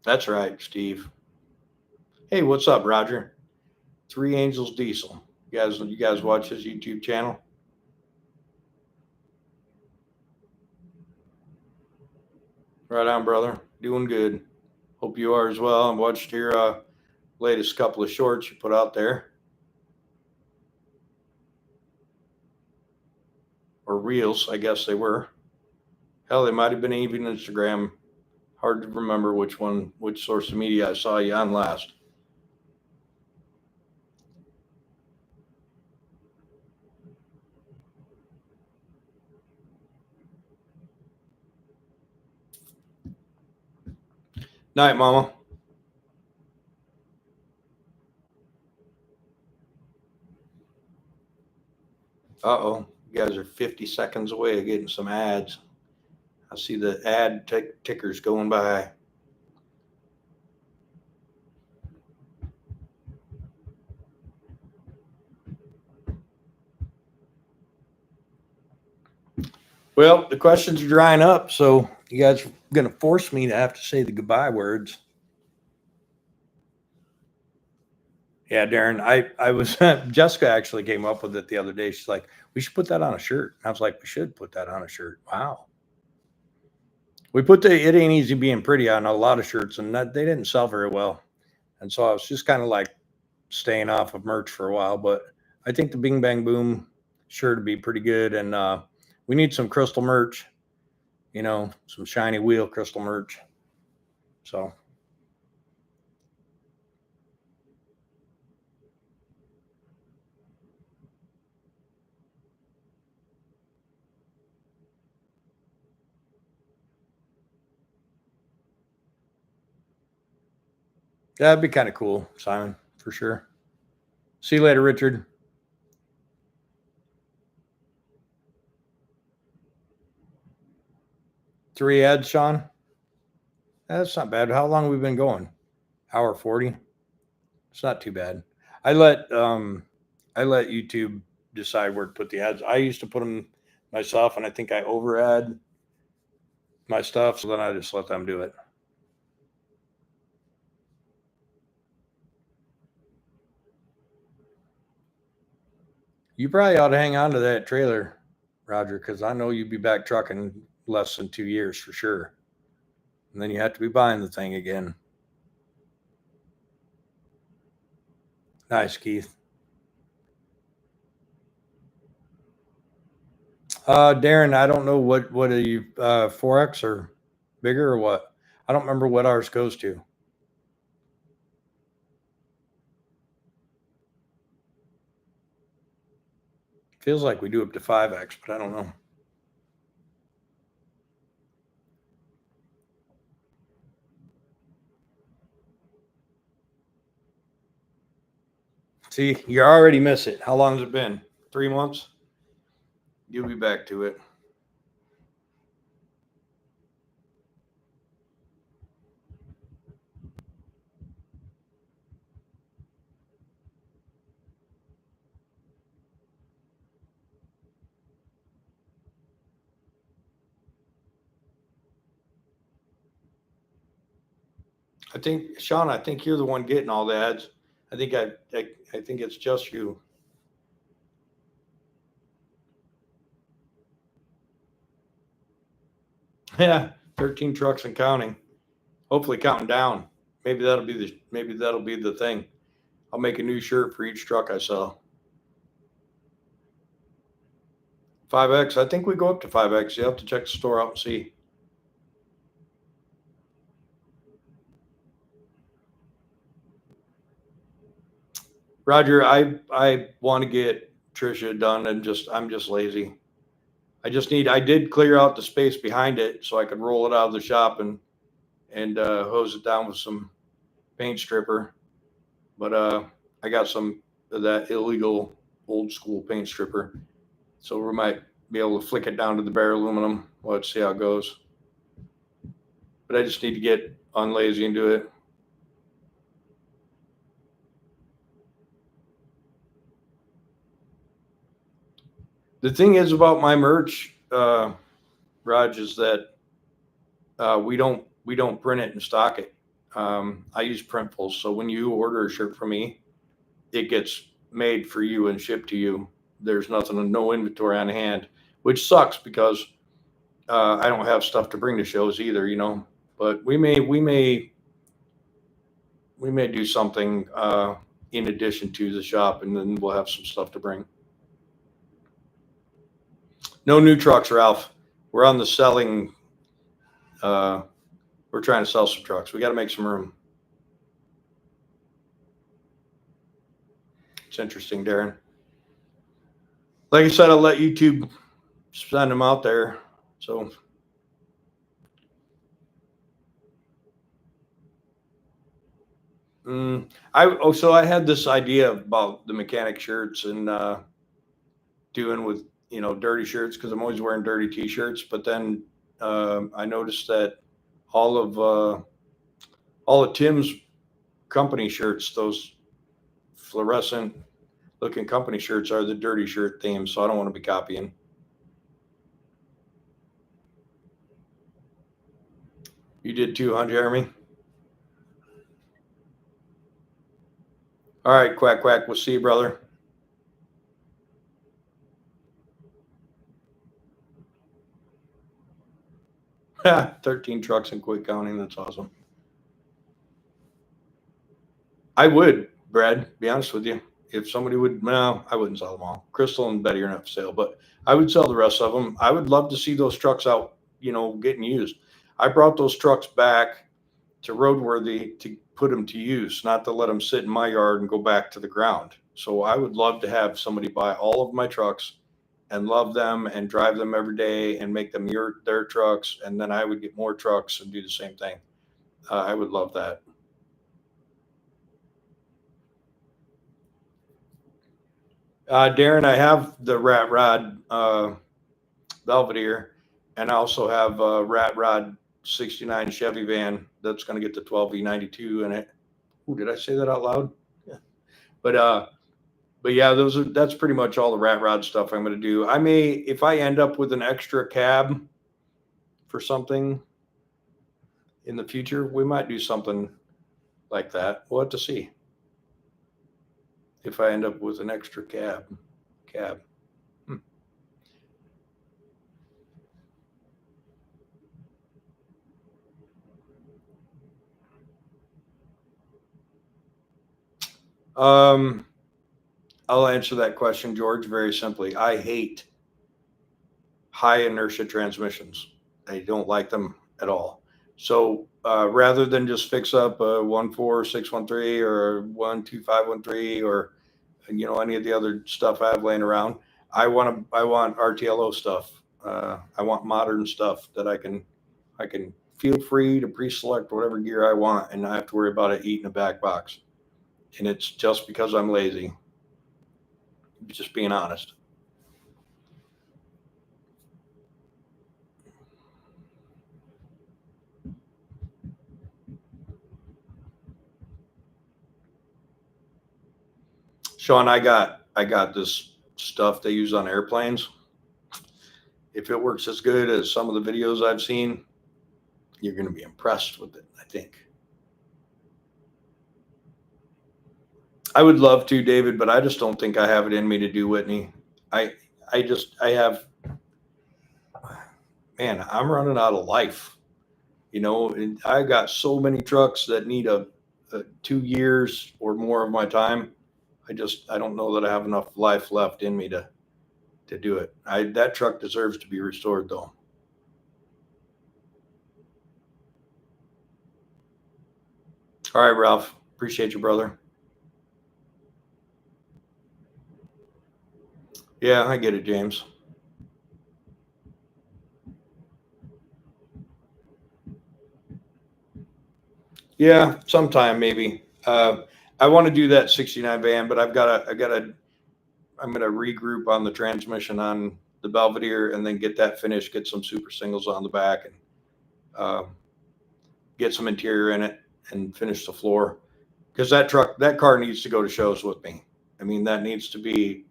Speaker 1: That's right, Steve. Hey, what's up, Roger? Three Angels Diesel. You guys watch his YouTube channel? Right on, brother. Doing good. Hope you are as well. I watched your latest couple of shorts you put out there. Or reels, I guess they were. Hell, they might have been even Instagram. Hard to remember which source of media I saw you on last. Night, Mama. Uh-oh. You guys are 50 seconds away of getting some ads. I see the ad tickers going by. Well, the questions are drying up, so you guys are going to force me to have to say the goodbye words. Yeah, Darren, I was Jessica actually came up with it the other day. She's like, we should put that on a shirt. I was like, we should put that on a shirt. Wow. We put the it ain't easy being pretty on a lot of shirts, and that they didn't sell very well. And so I was just kind of like staying off of merch for a while. But I think the Bing Bang Boom shirt would be pretty good. And we need some crystal merch, some shiny wheel crystal merch. So that'd be kind of cool, Simon, for sure. See you later, Richard. 3 ads, Sean. That's not bad. How long have we been going? Hour 40. It's not too bad. I let um I let YouTube decide where to put the ads. I used to put them myself, and I think I over ad my stuff, so then I just let them do it. You probably ought to hang on to that trailer, Roger, because I know you'd be back trucking less than 2 years for sure. And then you have to be buying the thing again. Nice, Keith. Darren, I don't know what are you 4X or bigger or what? I don't remember what ours goes to. Feels like we do up to 5X, but I don't know. See, you already miss it. How long has it been? 3 months? You'll be back to it. I think, Sean, I think you're the one getting all the ads. I think I think it's just you. Yeah, 13 trucks and counting. Hopefully counting down. Maybe that'll be the thing. I'll make a new shirt for each truck I sell. 5X. I think we go up to 5X. You have to check the store out and see. Roger, I want to get Trisha done, and I'm just lazy. I did clear out the space behind it so I could roll it out of the shop and hose it down with some paint stripper. But I got some of that illegal old school paint stripper, so we might be able to flick it down to the bare aluminum. Let's see how it goes. But I just need to get on lazy and do it. The thing is about my merch, Raj, is that we don't print it and stock it. I use Printfuls, so when you order a shirt from me, it gets made for you and shipped to you. There's nothing, no inventory on hand, which sucks because I don't have stuff to bring to shows either, But we may do something in addition to the shop, and then we'll have some stuff to bring. No new trucks, Ralph. We're on the selling. Uh, we're trying to sell some trucks. We got to make some room. It's interesting, Darren. Like I said, I'll let YouTube send them out there. So so I had this idea about the mechanic shirts and doing with dirty shirts because I'm always wearing dirty t-shirts. But then I noticed that all of Tim's company shirts, those fluorescent looking company shirts, are the dirty shirt theme. So I don't want to be copying. You did too, huh, Jeremy? All right, Quack Quack. We'll see you, brother. Ha, 13 trucks in Quick County. That's awesome. I would, Brad, be honest with you. If somebody would, no, I wouldn't sell them all. Crystal and Betty are not for sale, but I would sell the rest of them. I would love to see those trucks out, getting used. I brought those trucks back to Roadworthy to put them to use, not to let them sit in my yard and go back to the ground. So I would love to have somebody buy all of my trucks and love them and drive them every day and make them their trucks, and then I would get more trucks and do the same thing. I would love that. Darren, I have the Rat Rod Belvedere, and I also have a Rat Rod 69 Chevy van that's going to get the 12V92 in it. Ooh, did I say that out loud? Yeah. But yeah, that's pretty much all the Rat Rod stuff I'm going to do. I may, if I end up with an extra cab for something in the future, we might do something like that. We'll have to see if I end up with an extra cab. Hmm. I'll answer that question, George, very simply. I hate high inertia transmissions. I don't like them at all. So rather than just fix up a 14613 or 12513 or any of the other stuff I have laying around, I want RTLO stuff. I want modern stuff that I can feel free to pre-select whatever gear I want and not have to worry about it eating a back box. And it's just because I'm lazy. Just being honest. Sean, I got this stuff they use on airplanes. If it works as good as some of the videos I've seen, you're going to be impressed with it, I think. I would love to, David, but I just don't think I have it in me to do Whitney. I have, man, I'm running out of life, and I got so many trucks that need a 2 years or more of my time. I don't know that I have enough life left in me to do it. That truck deserves to be restored though. All right, Ralph. Appreciate you, brother. Yeah, I get it, James. Yeah, sometime maybe. I want to do that 69 van, but I'm gonna regroup on the transmission on the Belvedere and then get that finished, get some super singles on the back and uh, get some interior in it and finish the floor. Because that car needs to go to shows with me. I mean, that needs to be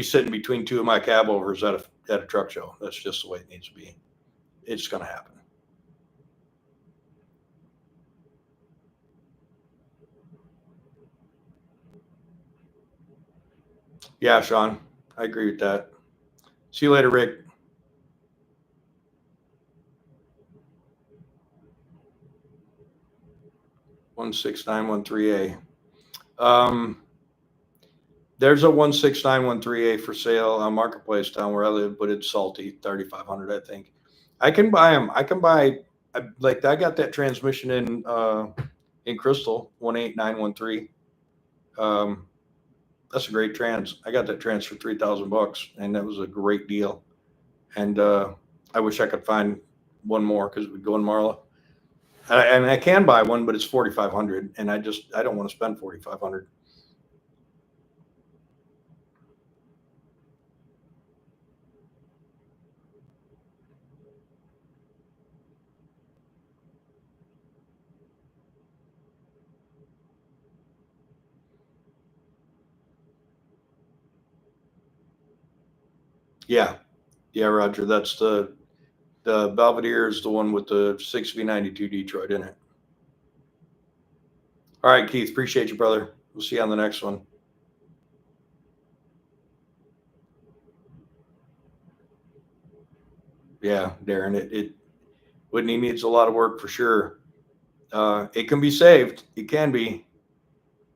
Speaker 1: sitting between two of my cab overs at a truck show. That's just the way it needs to be. It's gonna happen. Yeah, Sean, I agree with that. See you later, Rick. 16913A. There's a 16913A for sale on Marketplace down where I live, but it's salty, 3,500, I think. I can buy them. I can buy, I got that transmission in Crystal, 18913. That's a great trans. I got that trans for $3,000, and that was a great deal. And I wish I could find one more because it would go in Marla. And I can buy one, but it's 4,500, and I don't want to spend 4,500. Yeah, yeah, Roger. That's the Belvedere is the one with the 6V92 Detroit in it. All right, Keith. Appreciate you, brother. We'll see you on the next one. Yeah, Darren, Whitney needs a lot of work for sure. It can be saved. It can be,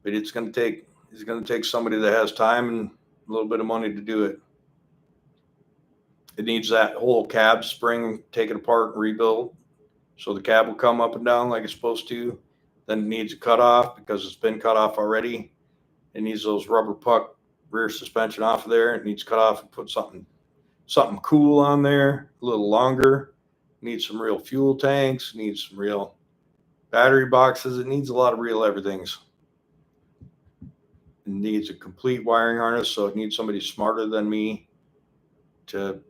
Speaker 1: but it's going to take somebody that has time and a little bit of money to do it. It needs that whole cab spring taken apart and rebuilt, so the cab will come up and down like it's supposed to. Then it needs a cut off because it's been cut off already. It needs those rubber puck rear suspension off of there. It needs cut off and put something cool on there, a little longer. It needs some real fuel tanks. It needs some real battery boxes. It needs a lot of real everythings. It needs a complete wiring harness, so it needs somebody smarter than me to,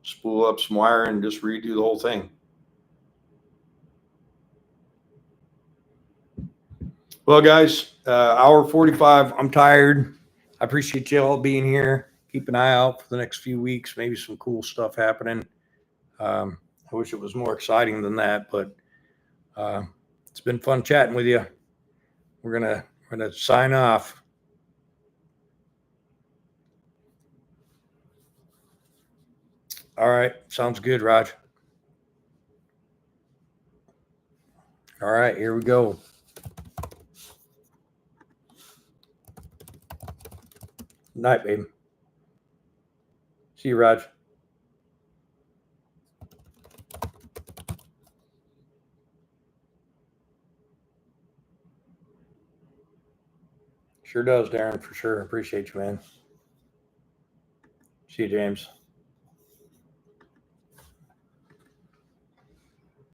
Speaker 1: spool up some wire and just redo the whole thing. Well, guys, hour 45. I'm tired. I appreciate you all being here. Keep an eye out for the next few weeks. Maybe some cool stuff happening. I wish it was more exciting than that, but it's been fun chatting with you. We're gonna sign off. All right, sounds good, Raj. All right, here we go. Night, babe. See you, Raj. Sure does, Darren, for sure. Appreciate you, man. See you, James.